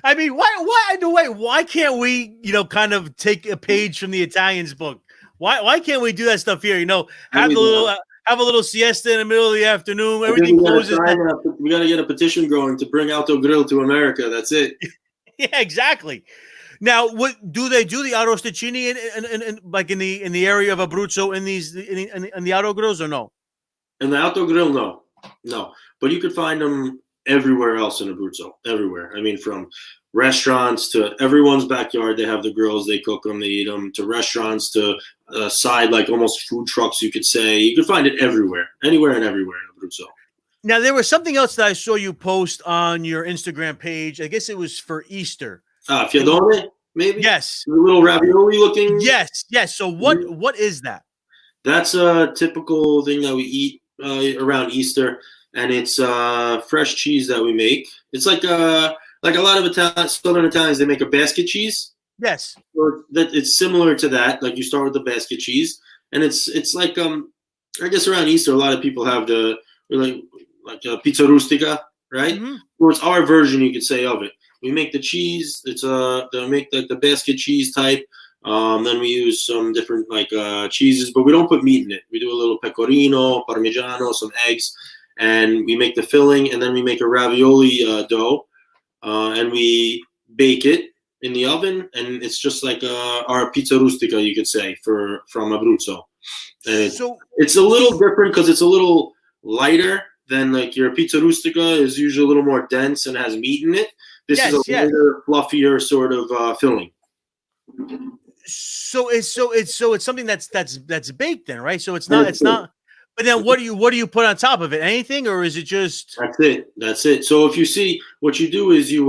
I mean, why can't we, kind of take a page from the Italians' book? Why can't we do that stuff here? Have a little siesta in the middle of the afternoon. Everything closes. We got to get a petition going to bring Autogrill to America. That's it. Yeah, exactly. Now, what do they do the arrosticini in like in the area of Abruzzo in the autogrills or no? In the Autogrill, no. But you could find them everywhere else in Abruzzo. Everywhere. I mean, from restaurants to everyone's backyard. They have the grills, they cook them, they eat them, to restaurants, to side, like almost food trucks, you could say. You could find it everywhere, anywhere and everywhere in Abruzzo. Now, there was something else that I saw you post on your Instagram page. I guess it was for Easter. Fiadone, maybe? Yes. The little ravioli looking. Yes. So what is that? That's a typical thing that we eat around Easter, and it's fresh cheese that we make. It's like a lot of Southern Italians, they make a basket cheese. Yes. Or that it's similar to that. Like you start with the basket cheese, and it's like I guess around Easter a lot of people have the like a pizza rustica, right? Mm-hmm. Well, it's our version, you could say, of it. We make the cheese. It's they make like the basket cheese type. Then we use some different cheeses, but we don't put meat in it. We do a little pecorino, parmigiano, some eggs, and we make the filling, and then we make a ravioli dough, and we bake it in the oven, and it's just like our pizza rustica, you could say, from Abruzzo. And it's a little different because it's a little lighter than like your pizza rustica is usually a little more dense and has meat in it. This is a lighter, fluffier sort of filling. So it's something that's baked then, right? So it's not. But then what do you put on top of it? Anything, or is it just? That's it. So if you see, what you do is you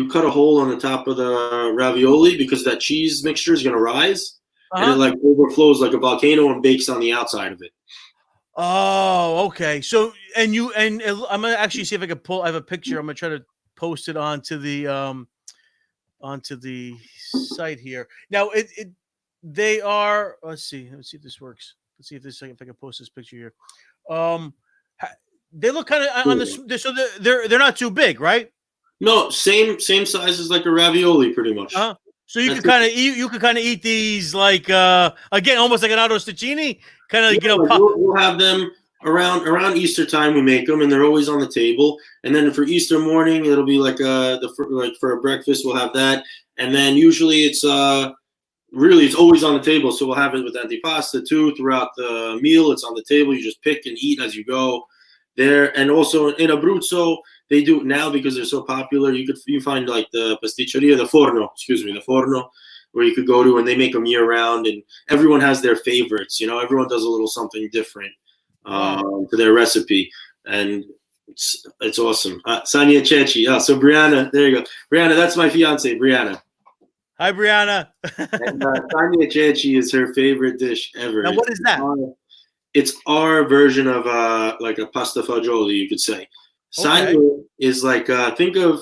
cut a hole on the top of the ravioli because that cheese mixture is going to rise, and it like overflows like a volcano and bakes on the outside of it. Oh, okay. So and I'm gonna actually see if I can pull. I have a picture. I'm gonna try to post it onto the site here. Now they are. Let's see if this works. Let's see if I can post this picture here. They look kind of on the. So they're not too big, right? No, same size as like a ravioli, pretty much. So you can kind of eat. You can kind of eat these like again, almost like an arrosticini. Kind of we'll have them around Easter time. We make them, and they're always on the table. And then for Easter morning, it'll be like for a breakfast, we'll have that. And then usually it's always on the table. So we'll have it with antipasta too throughout the meal. It's on the table. You just pick and eat as you go there. And also in Abruzzo, they do it now because they're so popular. You find like the pasticceria, the forno, where you could go to, and they make them year round, and everyone has their favorites. Everyone does a little something different to their recipe, and it's awesome. Sania Ceci. So Brianna, there you go. Brianna, that's my fiance, Brianna. Hi, Brianna. And Sania Ceci is her favorite dish ever. Now, what is that? It's our version of like a pasta fagioli, you could say. Sania is like think of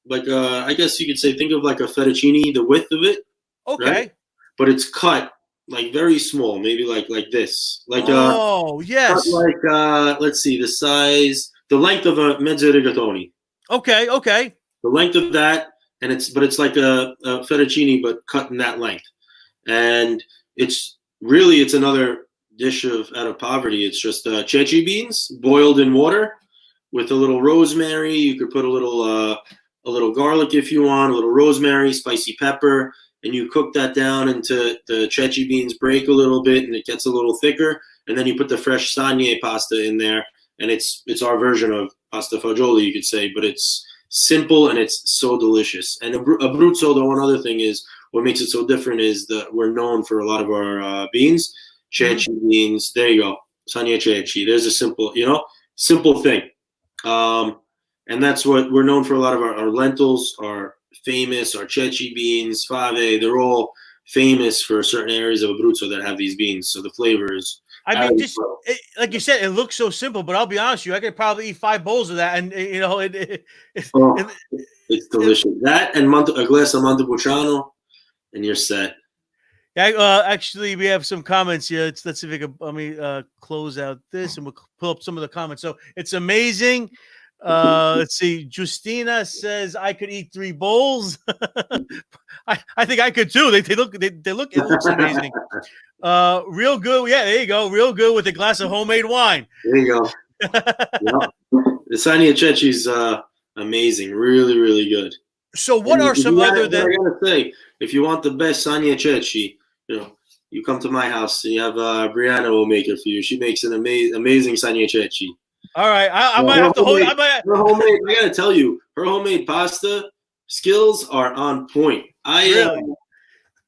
like I guess you could say think of like a fettuccine, the width of it. Okay. Right? But it's cut like very small, maybe like this. Like yes. Like let's see, the length of a mezzo rigatoni. Okay. The length of that, and it's like a fettuccine, but cut in that length. And it's another dish out of poverty. It's just ceci beans boiled in water with a little rosemary. You could put a little garlic if you want, a little rosemary, spicy pepper. And you cook that down until the ceci beans break a little bit and it gets a little thicker. And then you put the fresh Sanie pasta in there. And it's our version of pasta fagioli, you could say. But it's simple and it's so delicious. And Abruzzo, the one other thing is, what makes it so different is that we're known for a lot of our beans. Ceci beans. There you go. Sanie ceci. There's a simple thing. And that's what we're known for. A lot of our lentils are famous, our ceci beans, fave, they're all famous for certain areas of Abruzzo that have these beans. So the flavors. I mean, like you said, it looks so simple, but I'll be honest with you, I could probably eat 5 bowls of that, and it's delicious. That and a glass of Montepulciano, and you're set. Yeah, actually, we have some comments here. Let's see if we can. Let me close out this, and we'll pull up some of the comments. So it's amazing. Let's see. Justina says I could eat 3 bowls. I think I could too. They look. It looks amazing. Real good. Yeah, there you go. Real good with a glass of homemade wine. There you go. Yep. The Sania Ceci is amazing. Really, really good. So what are some other than? I gotta say, if you want the best Sania Ceci, you come to my house and you have Brianna will make it for you. She makes an amazing Sania Ceci. All right, I might have to hold. Her homemade. I gotta tell you, her homemade pasta Skills are on point. Really?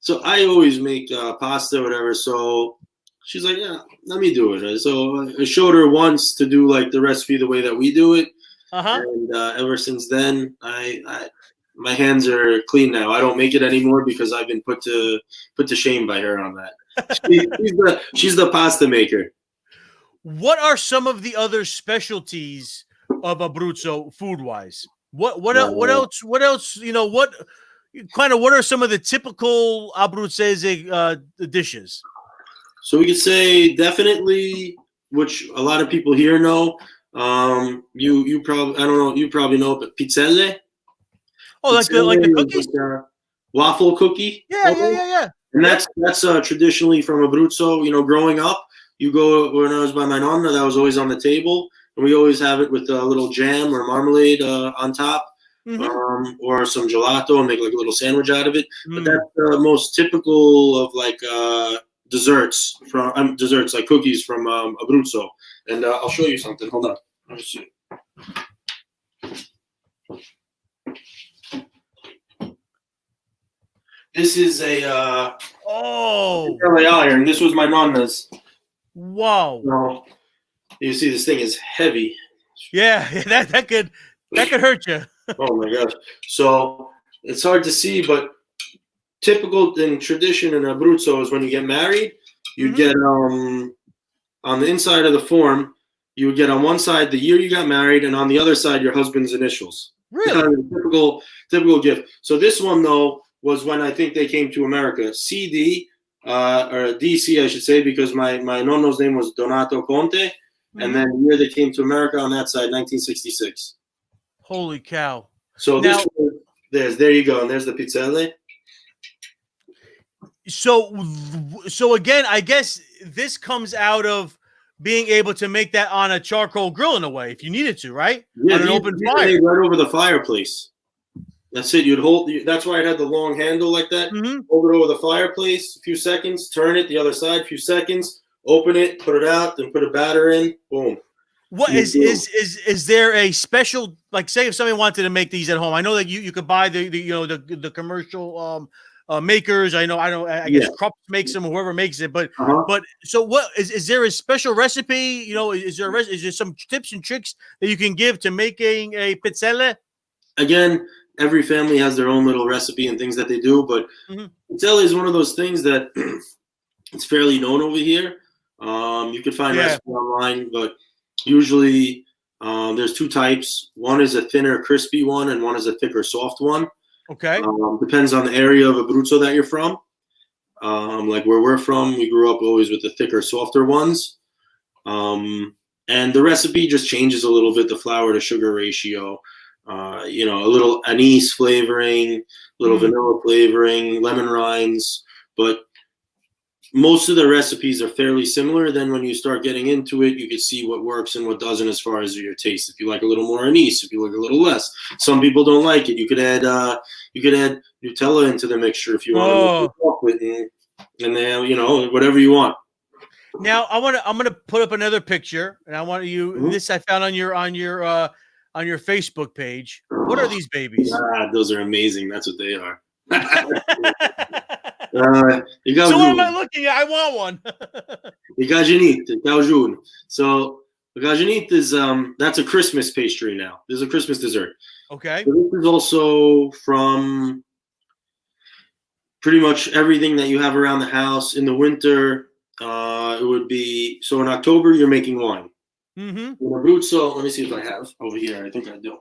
So I always make pasta, whatever. So she's like, yeah, let me do it. So I showed her once to do like the recipe the way that we do it, Uh-huh. and ever since then, my hands are clean now. I don't make it anymore because I've been put to shame by her on that. She's the pasta maker. What are some of the other specialties of Abruzzo food-wise? What else? What else? You know, what are some of the typical Abruzzese dishes? So we could say definitely, which a lot of people here know. You probably, I don't know, you probably know, but pizzelle. Oh, like the cookies? Like waffle cookie. Yeah. And that's traditionally from Abruzzo. You know, growing up, you go when I was by my nonna, that was always on the table, and we always have it with a little jam or marmalade on top, or some gelato, and make like a little sandwich out of it. But that's the most typical of like desserts like cookies from Abruzzo. And I'll show you something. Hold on. Let me see. This is a iron. This was my nonna's. Wow. So, you see, this thing is heavy. Yeah, that could hurt you. Oh my gosh. So it's hard to see, but typical in tradition in Abruzzo is when you get married, you get on the inside of the form, you would get on one side the year you got married, and on the other side your husband's initials. Really? Typical gift. So this one though was when I think they came to America. CD or DC, I should say, because my nonno's name was Tommaso Conte, and then the year they came to America on that side, 1966. Holy cow! So now, there you go, and there's the pizzelle. So again, I guess this comes out of being able to make that on a charcoal grill in a way, if you needed to, right? Yeah, on an open fire, right over the fireplace. That's it. You'd hold. That's why it had the long handle like that. Hold it over the fireplace, a few seconds. Turn it the other side, a few seconds. Open it, put it out, then put a batter in. Boom. What is there a special, like, say if somebody wanted to make these at home? I know that you could buy the commercial makers. I guess Krupp makes them, or whoever makes it. But so what is there a special recipe? You know, is there some tips and tricks that you can give to making a pizzelle? Again, every family has their own little recipe and things that they do, but pizzelle is one of those things that it's fairly known over here. You can find recipes online, but usually there's two types. One is a thinner, crispy one, and one is a thicker, soft one. Okay. Depends on the area of Abruzzo that you're from. Like where we're from, we grew up always with the thicker, softer ones. And the recipe just changes a little bit, the flour to sugar ratio. A little anise flavoring, a little vanilla flavoring, lemon rinds. But most of the recipes are fairly similar. Then when you start getting into it, you can see what works and what doesn't as far as your taste. If you like a little more anise, if you like a little less. Some people don't like it. You could add Nutella into the mixture if you want. Chocolate and then whatever you want. Now I'm gonna put up another picture, and I want you. This I found on your Facebook page. What are these babies? Those are amazing. That's what they are. So what am I looking at? I want one. The gajanit, So the gajanit is that's a Christmas pastry now. This is a Christmas dessert. Okay. So this is also from pretty much everything that you have around the house. In the winter, it would be, so in October you're making wine. In Abruzzo, let me see if I have over here. I think I do.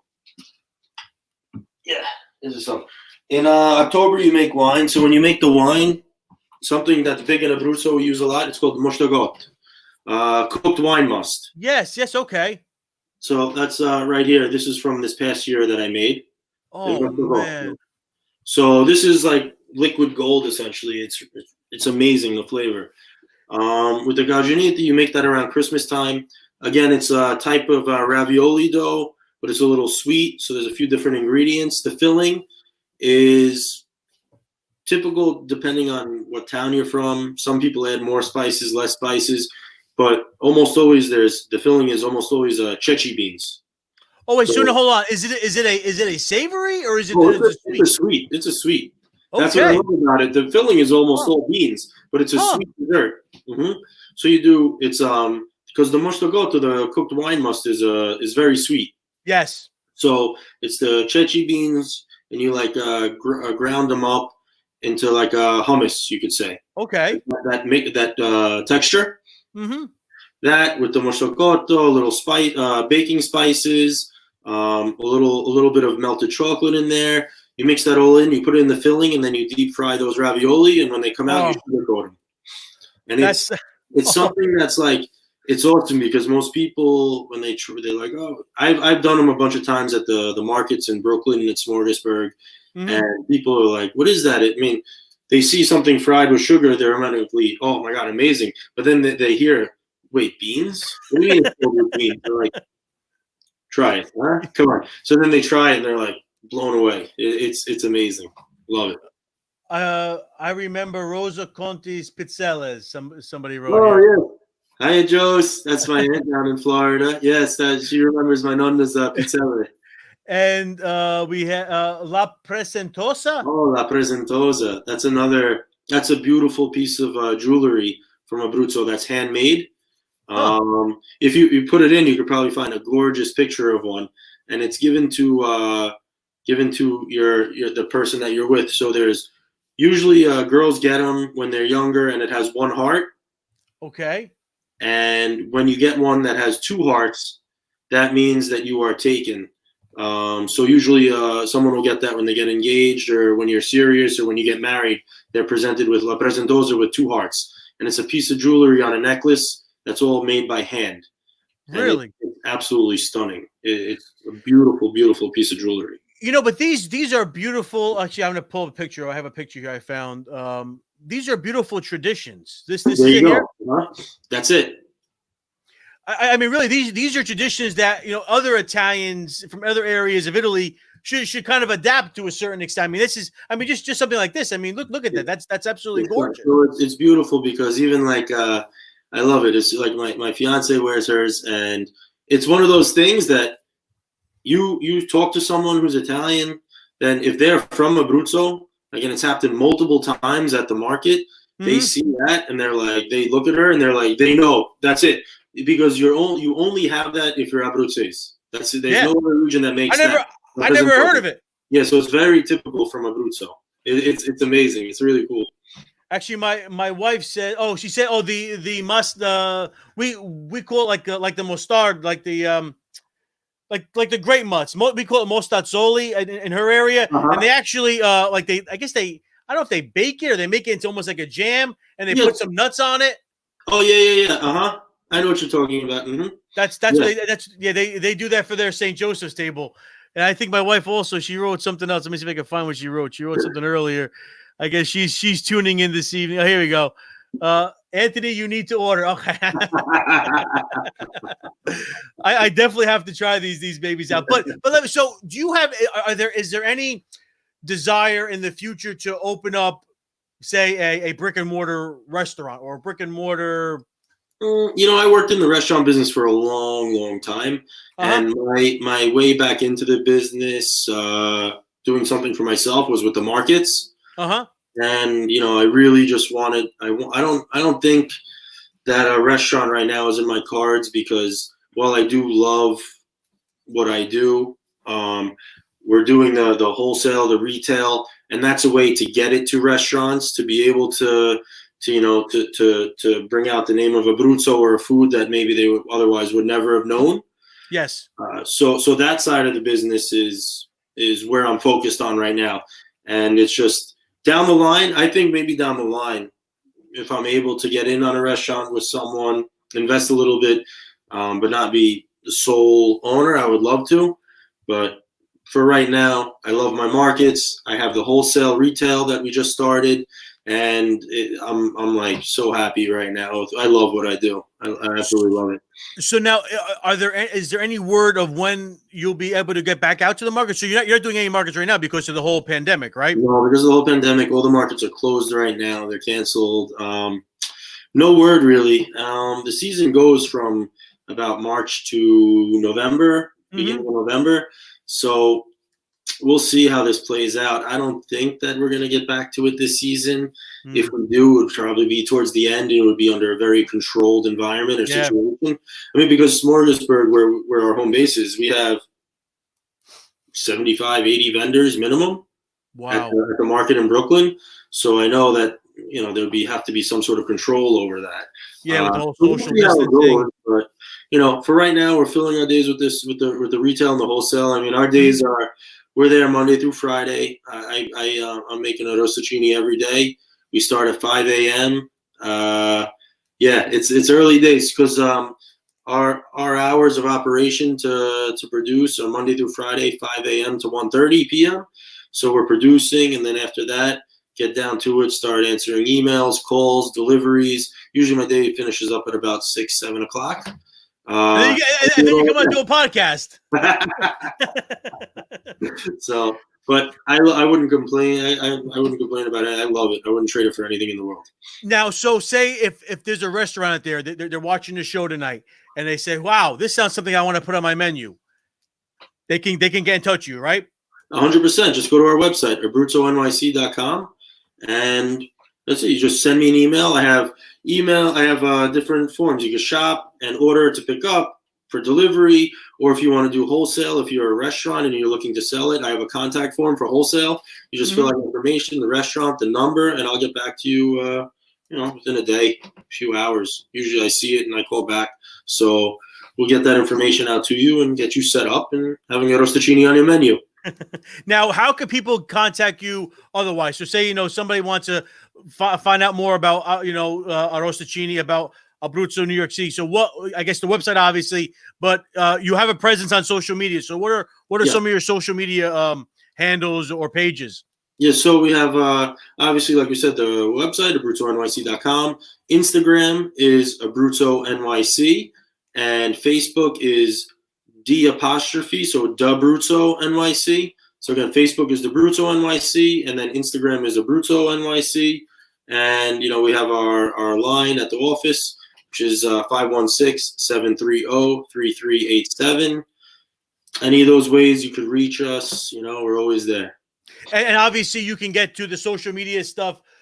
Yeah, this is some. In October, you make wine. So when you make the wine, something that's big in Abruzzo we use a lot, it's called moshtagot, cooked wine must. Yes, okay. So that's right here. This is from this past year that I made. Oh, man. So this is like liquid gold, essentially. It's amazing, the flavor. With the gajanita, you make that around Christmas time. Again, it's a type of ravioli dough, but it's a little sweet. So there's a few different ingredients. The filling is typical depending on what town you're from. Some people add more spices, less spices, but almost always the filling is almost always chechi beans. Oh wait, so So, no, hold on. Is it a savory or is it, oh, is it it's a sweet? sweet. It's a sweet. That's what I Okay. love about it. The filling is almost Huh. all beans, but it's a Huh. sweet dessert. So you do it's because the mostagoto, the cooked wine must, is very sweet. Yes. So it's the chechi beans, and you like ground them up into like a hummus, you could say. Okay. That make that texture. Mm-hmm. That with the mostagoto, a little baking spices, a little bit of melted chocolate in there. You mix that all in, you put it in the filling, and then you deep fry those ravioli. And when they come out, you Oh, sugarcoat them. And that's it's something that's like it's awesome because most people when they're like, oh, I've done them a bunch of times at the markets in Brooklyn and at Smorgasburg, mm-hmm. and people are like, what is that? I mean, they see something fried with sugar, they're automatically, oh my god, amazing. But then they hear, wait, beans? What do you mean it's filled with beans? They're like, try it, huh? Come on. So then they try it and they're like blown away. It's amazing. Love it. I remember Rosa Conte's pizzelles. Somebody wrote Oh here. yeah. Hi, Jos. That's my aunt down in Florida. Yes, she remembers my nonna's pizzelle. And we had La Presentosa. Oh, La Presentosa. That's a beautiful piece of jewelry from Abruzzo that's handmade. If you put it in, you could probably find a gorgeous picture of one, and it's given to your the person that you're with. So there's usually girls get them when they're younger, and it has one heart. Okay. And when you get one that has two hearts, that means that you are taken. So usually someone will get that when they get engaged or when you're serious or when you get married. They're presented with La Presentosa with two hearts. And it's a piece of jewelry on a necklace that's all made by hand. Really? It's absolutely stunning. It's a beautiful, beautiful piece of jewelry. You know, but these are beautiful. Actually, I'm going to pull a picture. I have a picture here I found. These are beautiful traditions. This There is it you here. go. Huh? That's it. I mean, really, these are traditions that other Italians from other areas of Italy should kind of adapt to a certain extent. I mean, just something like this. I mean, look at that. That's absolutely gorgeous. So it's beautiful because even like I love it. It's like my fiance wears hers, and it's one of those things that you talk to someone who's Italian, then if they're from Abruzzo, again, it's happened multiple times at the market. They see that and they're like, they look at her and they're like, they know that's it because you only have that if you're Abruzzese. There's no other region that makes that. I never heard of it. Yeah, so it's very typical from Abruzzo. It's amazing. It's really cool. Actually, my wife said, the must we call it like the mustard, like the like the great mutts. We call it mostazzoli in her area, and they actually I don't know if they bake it or they make it into almost like a jam, and they put some nuts on it. Oh yeah. I know what you're talking about. That's they do that for their St. Joseph's table, and I think my wife also she wrote something else. Let me see if I can find what she wrote. She wrote something earlier. I guess she's tuning in this evening. Oh, here we go. Anthony, you need to order. Okay. I definitely have to try these babies out. But so do you have is there any desire in the future to open up, say, a brick and mortar restaurant or a brick and mortar? I worked in the restaurant business for a long, long time. And my way back into the business, doing something for myself was with the markets. And I really just wanted. I don't think that a restaurant right now is in my cards because while I do love what I do, we're doing the wholesale, the retail, and that's a way to get it to restaurants to be able to bring out the name of Abruzzo or a food that maybe they otherwise would never have known. Yes. So that side of the business is where I'm focused on right now, and it's just. Down the line, I think maybe down the line, if I'm able to get in on a restaurant with someone, invest a little bit, but not be the sole owner, I would love to. But for right now, I love my markets. I have the wholesale retail that we just started, and I'm like so happy right now. I love what I do. I absolutely love it. So now, is there any word of when you'll be able to get back out to the market? So you're not doing any markets right now because of the whole pandemic, right? No, because of the whole pandemic, all the markets are closed right now. They're canceled. No word really. The season goes from about March to November, beginning of November. So we'll see how this plays out. I don't think that we're going to get back to it this season. If we do, it would probably be towards the end, and it would be under a very controlled environment or situation. I mean, because Smorgasburg, where our home base is, we have 75, 80 vendors minimum at the market in Brooklyn. So I know that, you know, there'd have to be some sort of control over that. Yeah, with the whole social distancing. But, you know, for right now, we're filling our days with this, with the retail and the wholesale. I mean, our days are, we're there Monday through Friday. I'm making arrosticini every day. We start at 5 a.m. Yeah, it's early days because our hours of operation to produce are Monday through Friday, 5 a.m. to 1:30 p.m. So we're producing, and then after that, get down to it, start answering emails, calls, deliveries. Usually my day finishes up at about 6, 7 o'clock. And then you come on and do a podcast. So, but I wouldn't complain. I wouldn't complain about it. I love it. I wouldn't trade it for anything in the world. Now, so say if there's a restaurant out there, they're watching the show tonight, and they say, "Wow, this sounds something I want to put on my menu." They can get in touch with you, right? 100%. Just go to our website, abruzzonyc.com, and that's it. You just send me an email. I have different forms. You can shop and order to pick up for delivery, or if you want to do wholesale, if you're a restaurant and you're looking to sell it, I have a contact form for wholesale. You just fill out the information, the restaurant, the number, and I'll get back to you, within a day, a few hours. Usually I see it and I call back. So we'll get that information out to you and get you set up and having arrosticini on your menu. Now, how can people contact you otherwise? So say, somebody wants to find out more about, arrosticini, about Abruzzo, New York City. So what, I guess the website, obviously, but you have a presence on social media. So what are some of your social media handles or pages? Yeah, so we have, obviously, like we said, the website, abruzzonyc.com. Instagram is Abruzzo NYC, and Facebook is D', so D'Abruzzo NYC. So again, Facebook is D'Abruzzo NYC, and then Instagram is Abruzzo NYC. And, we have our line at the office, which is 516-730-3387. Any of those ways you could reach us, we're always there. And obviously you can get to the social media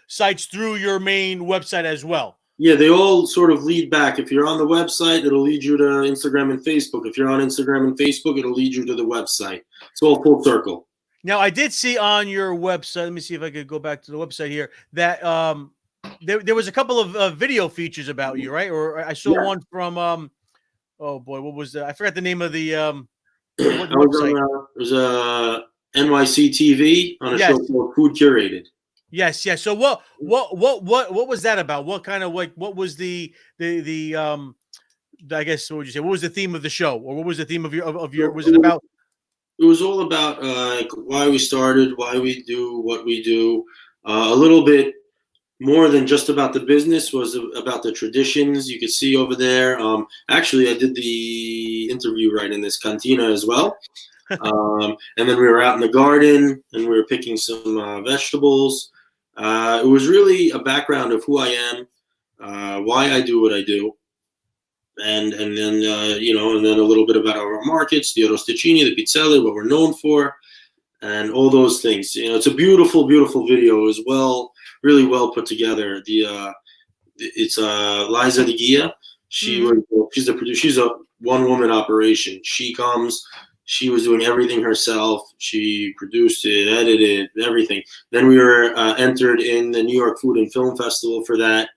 sites through your main website as well. Yeah, they all sort of lead back. If you're on the website, it'll lead you to Instagram and Facebook. If you're on Instagram and Facebook, it'll lead you to the website. It's all full circle. Now, I did see on your website, let me see if I could go back to the website here, that there was a couple of video features about you, right? Or I saw one from, oh boy, what was that? I forgot the name of the website. It was a NYC TV on a show called Food Curated. Yes. So what was that about? What kind of what was the I guess, what would you say? What was the theme of the show, or what was the theme of your was it about? It was all about why we started, why we do what we do. A little bit more than just about the business, was about the traditions you could see over there. Actually, I did the interview right in this cantina as well. And then we were out in the garden and we were picking some vegetables. It was really a background of who I am, why I do what I do. And then and then a little bit about our markets, the arrosticini, the pizzelle, what we're known for, and all those things. It's a beautiful, beautiful video as well, really well put together. It's Liza Di. She's the producer. She's a one-woman operation. She comes. She was doing everything herself. She produced it, edited everything. Then we were entered in the New York Food and Film Festival for that.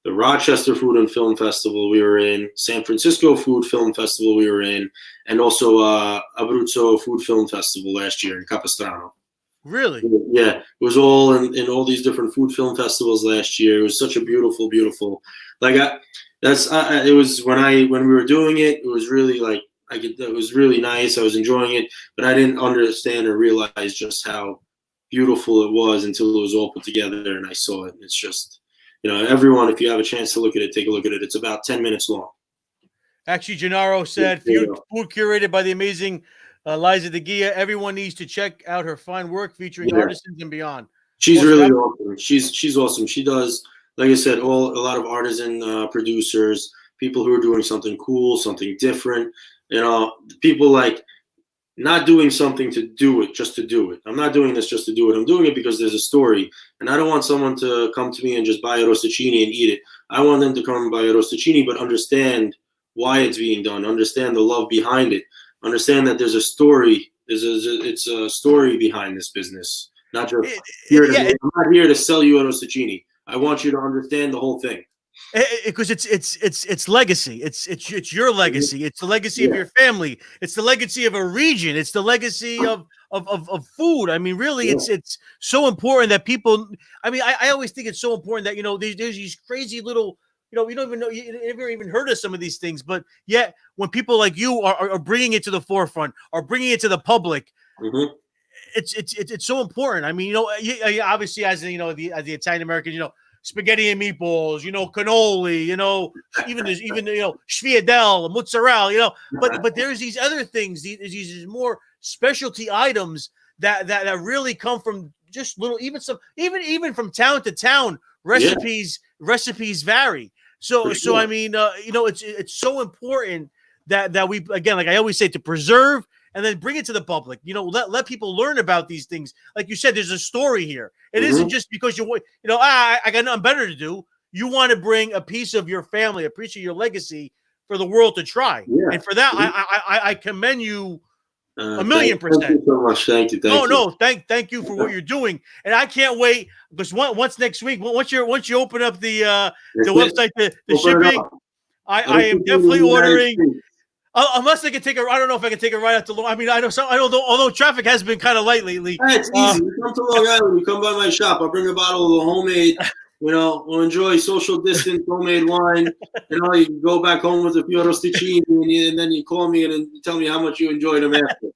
The Rochester Food and Film Festival we were in, San Francisco Food Film Festival we were in, and also Abruzzo Food Film Festival last year in Capistrano. Really? Yeah, it was all in all these different food film festivals last year. It was such a beautiful, beautiful. It was when we were doing it. It was really it was really nice. I was enjoying it, but I didn't understand or realize just how beautiful it was until it was all put together and I saw it. It's just. Everyone, if you have a chance to look at it, take a look at it. It's about 10 minutes long. Actually, Gennaro said, food curated by the amazing Liza Di. Everyone needs to check out her fine work featuring artisans and beyond. She's really awesome. She's awesome. She does, like I said, a lot of artisan producers, people who are doing something cool, something different. people like not doing something to do it just to do it. I'm not doing this just to do it. I'm doing it because there's a story, and I don't want someone to come to me and just buy arrosticini and eat it. I want them to come and buy arrosticini, but understand why it's being done, understand the love behind it, understand that there's a story. It's a story behind this business, not just I'm not here to sell you arrosticini. I want you to understand the whole thing. Because it's legacy. It's your legacy. It's the legacy of your family. It's the legacy of a region. It's the legacy of food. I mean, really, it's so important that people. I mean, I always think it's so important that there's these crazy little. You don't even know, you never even heard of some of these things, but yet when people like you are bringing it to the forefront, are bringing it to the public, it's so important. I mean, obviously as the Italian American, spaghetti and meatballs, cannoli, even sfiadelle, mozzarella, but there's these other things, these more specialty items that really come from just little, even from town to town, recipes vary. So I mean, it's so important that we, again, like I always say, to preserve and then bring it to the public. Let people learn about these things. Like you said, there's a story here. It isn't just because I got nothing better to do. You want to bring a piece of your family, a piece of your legacy for the world to try. Yeah. And for that, I commend you. A million percent. Thank you so much. Thank you. Thank you for what you're doing, and I can't wait because once next week, once you open up the website, the shipping, I am definitely ordering. Unless I can take I don't know if I can take it right out to Long. I mean, I don't know. Although traffic has been kind of light lately. It's easy. You come to Long Island. You come by my shop. I'll bring a bottle of the homemade. We'll enjoy social distance homemade wine. You can go back home with a few arrosticini, and then you call me and tell me how much you enjoyed them after.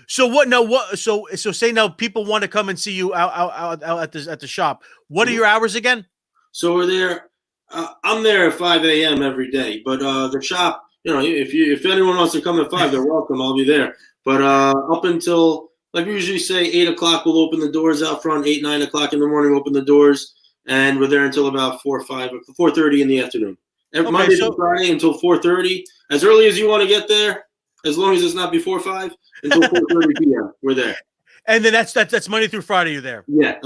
So what? Now what? So say now people want to come and see you out at the shop. What are your hours again? So we're there. I'm there at 5 a.m. every day, but the shop. If anyone wants to come at 5, they're welcome. I'll be there. But up until, like we usually say, 8 o'clock, we'll open the doors out front. 8, 9 o'clock in the morning, we'll open the doors. And we're there until about 4:30 in the afternoon. Monday to Friday until 4:30. As early as you want to get there, as long as it's not before 5, until 4:30 p.m. We're there. And then that's Monday through Friday you're there. Yeah.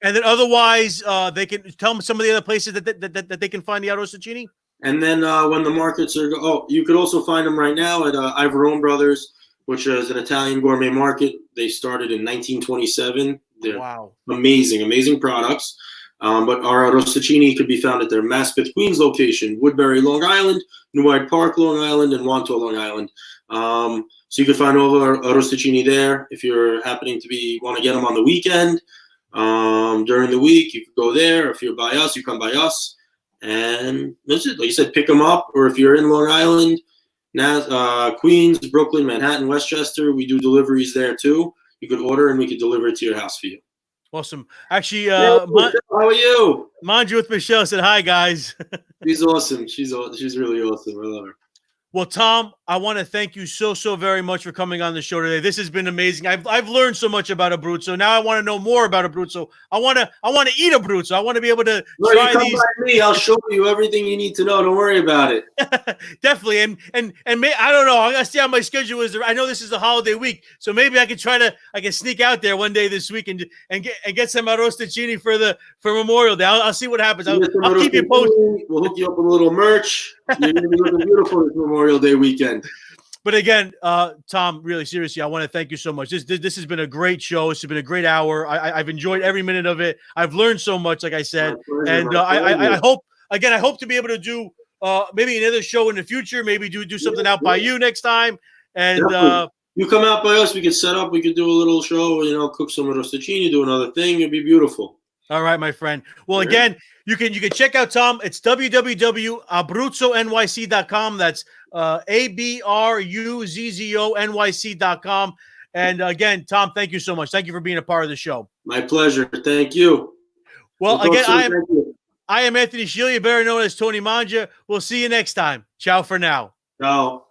And then otherwise, they can tell them some of the other places that they can find the arrosticini. And then when the markets are you could also find them right now at Ivorone Brothers, which is an Italian gourmet market. They started in 1927. They're amazing products. But our arrosticini could be found at their Maspeth, Queens location, Woodbury, Long Island, New Hyde Park, Long Island, and Wanto, Long Island. So you can find all of our arrosticini there. If you're happening to want to get them on the weekend, during the week, you can go there. If you're by us, you come by us. And that's it. Like you said, pick them up. Or if you're in Long Island, Queens, Brooklyn, Manhattan, Westchester, we do deliveries there too. You could order and we could deliver it to your house for you. Awesome. Actually, how are you? Mangia with Michelle said hi, guys. She's awesome. She's really awesome. I love her. Well, Tom, I want to thank you so very much for coming on the show today. This has been amazing. I've learned so much about Abruzzo. Now I want to know more about Abruzzo. I want to eat Abruzzo. I want to be able to try you come these. By me, I'll show you everything you need to know. Don't worry about it. Definitely. And I don't know. I'm gonna see how my schedule is. I know this is a holiday week, so maybe I can sneak out there one day this week and get some arrosticini for Memorial Day. I'll see what happens. I'll keep you posted. We'll hook you up with a little merch. You're gonna be looking beautiful this Memorial Day weekend. But again, Tom, really seriously, I want to thank you so much. This has been a great show. This has been a great hour. I've enjoyed every minute of it. I've learned so much, like I said, and I hope to be able to do maybe another show in the future. Maybe do something out by you next time. And you come out by us, we could set up. We could do a little show. Cook some arrosticini, do another thing. It'd be beautiful. All right, my friend. Well, again, you can check out Tom. It's www.abruzzonyc.com. That's ABRUZZONYC.com. And again, Tom, thank you so much. Thank you for being a part of the show. My pleasure. Thank you. Well, again, I am Anthony Scillia, better known as Tony Mangia. We'll see you next time. Ciao for now. Ciao.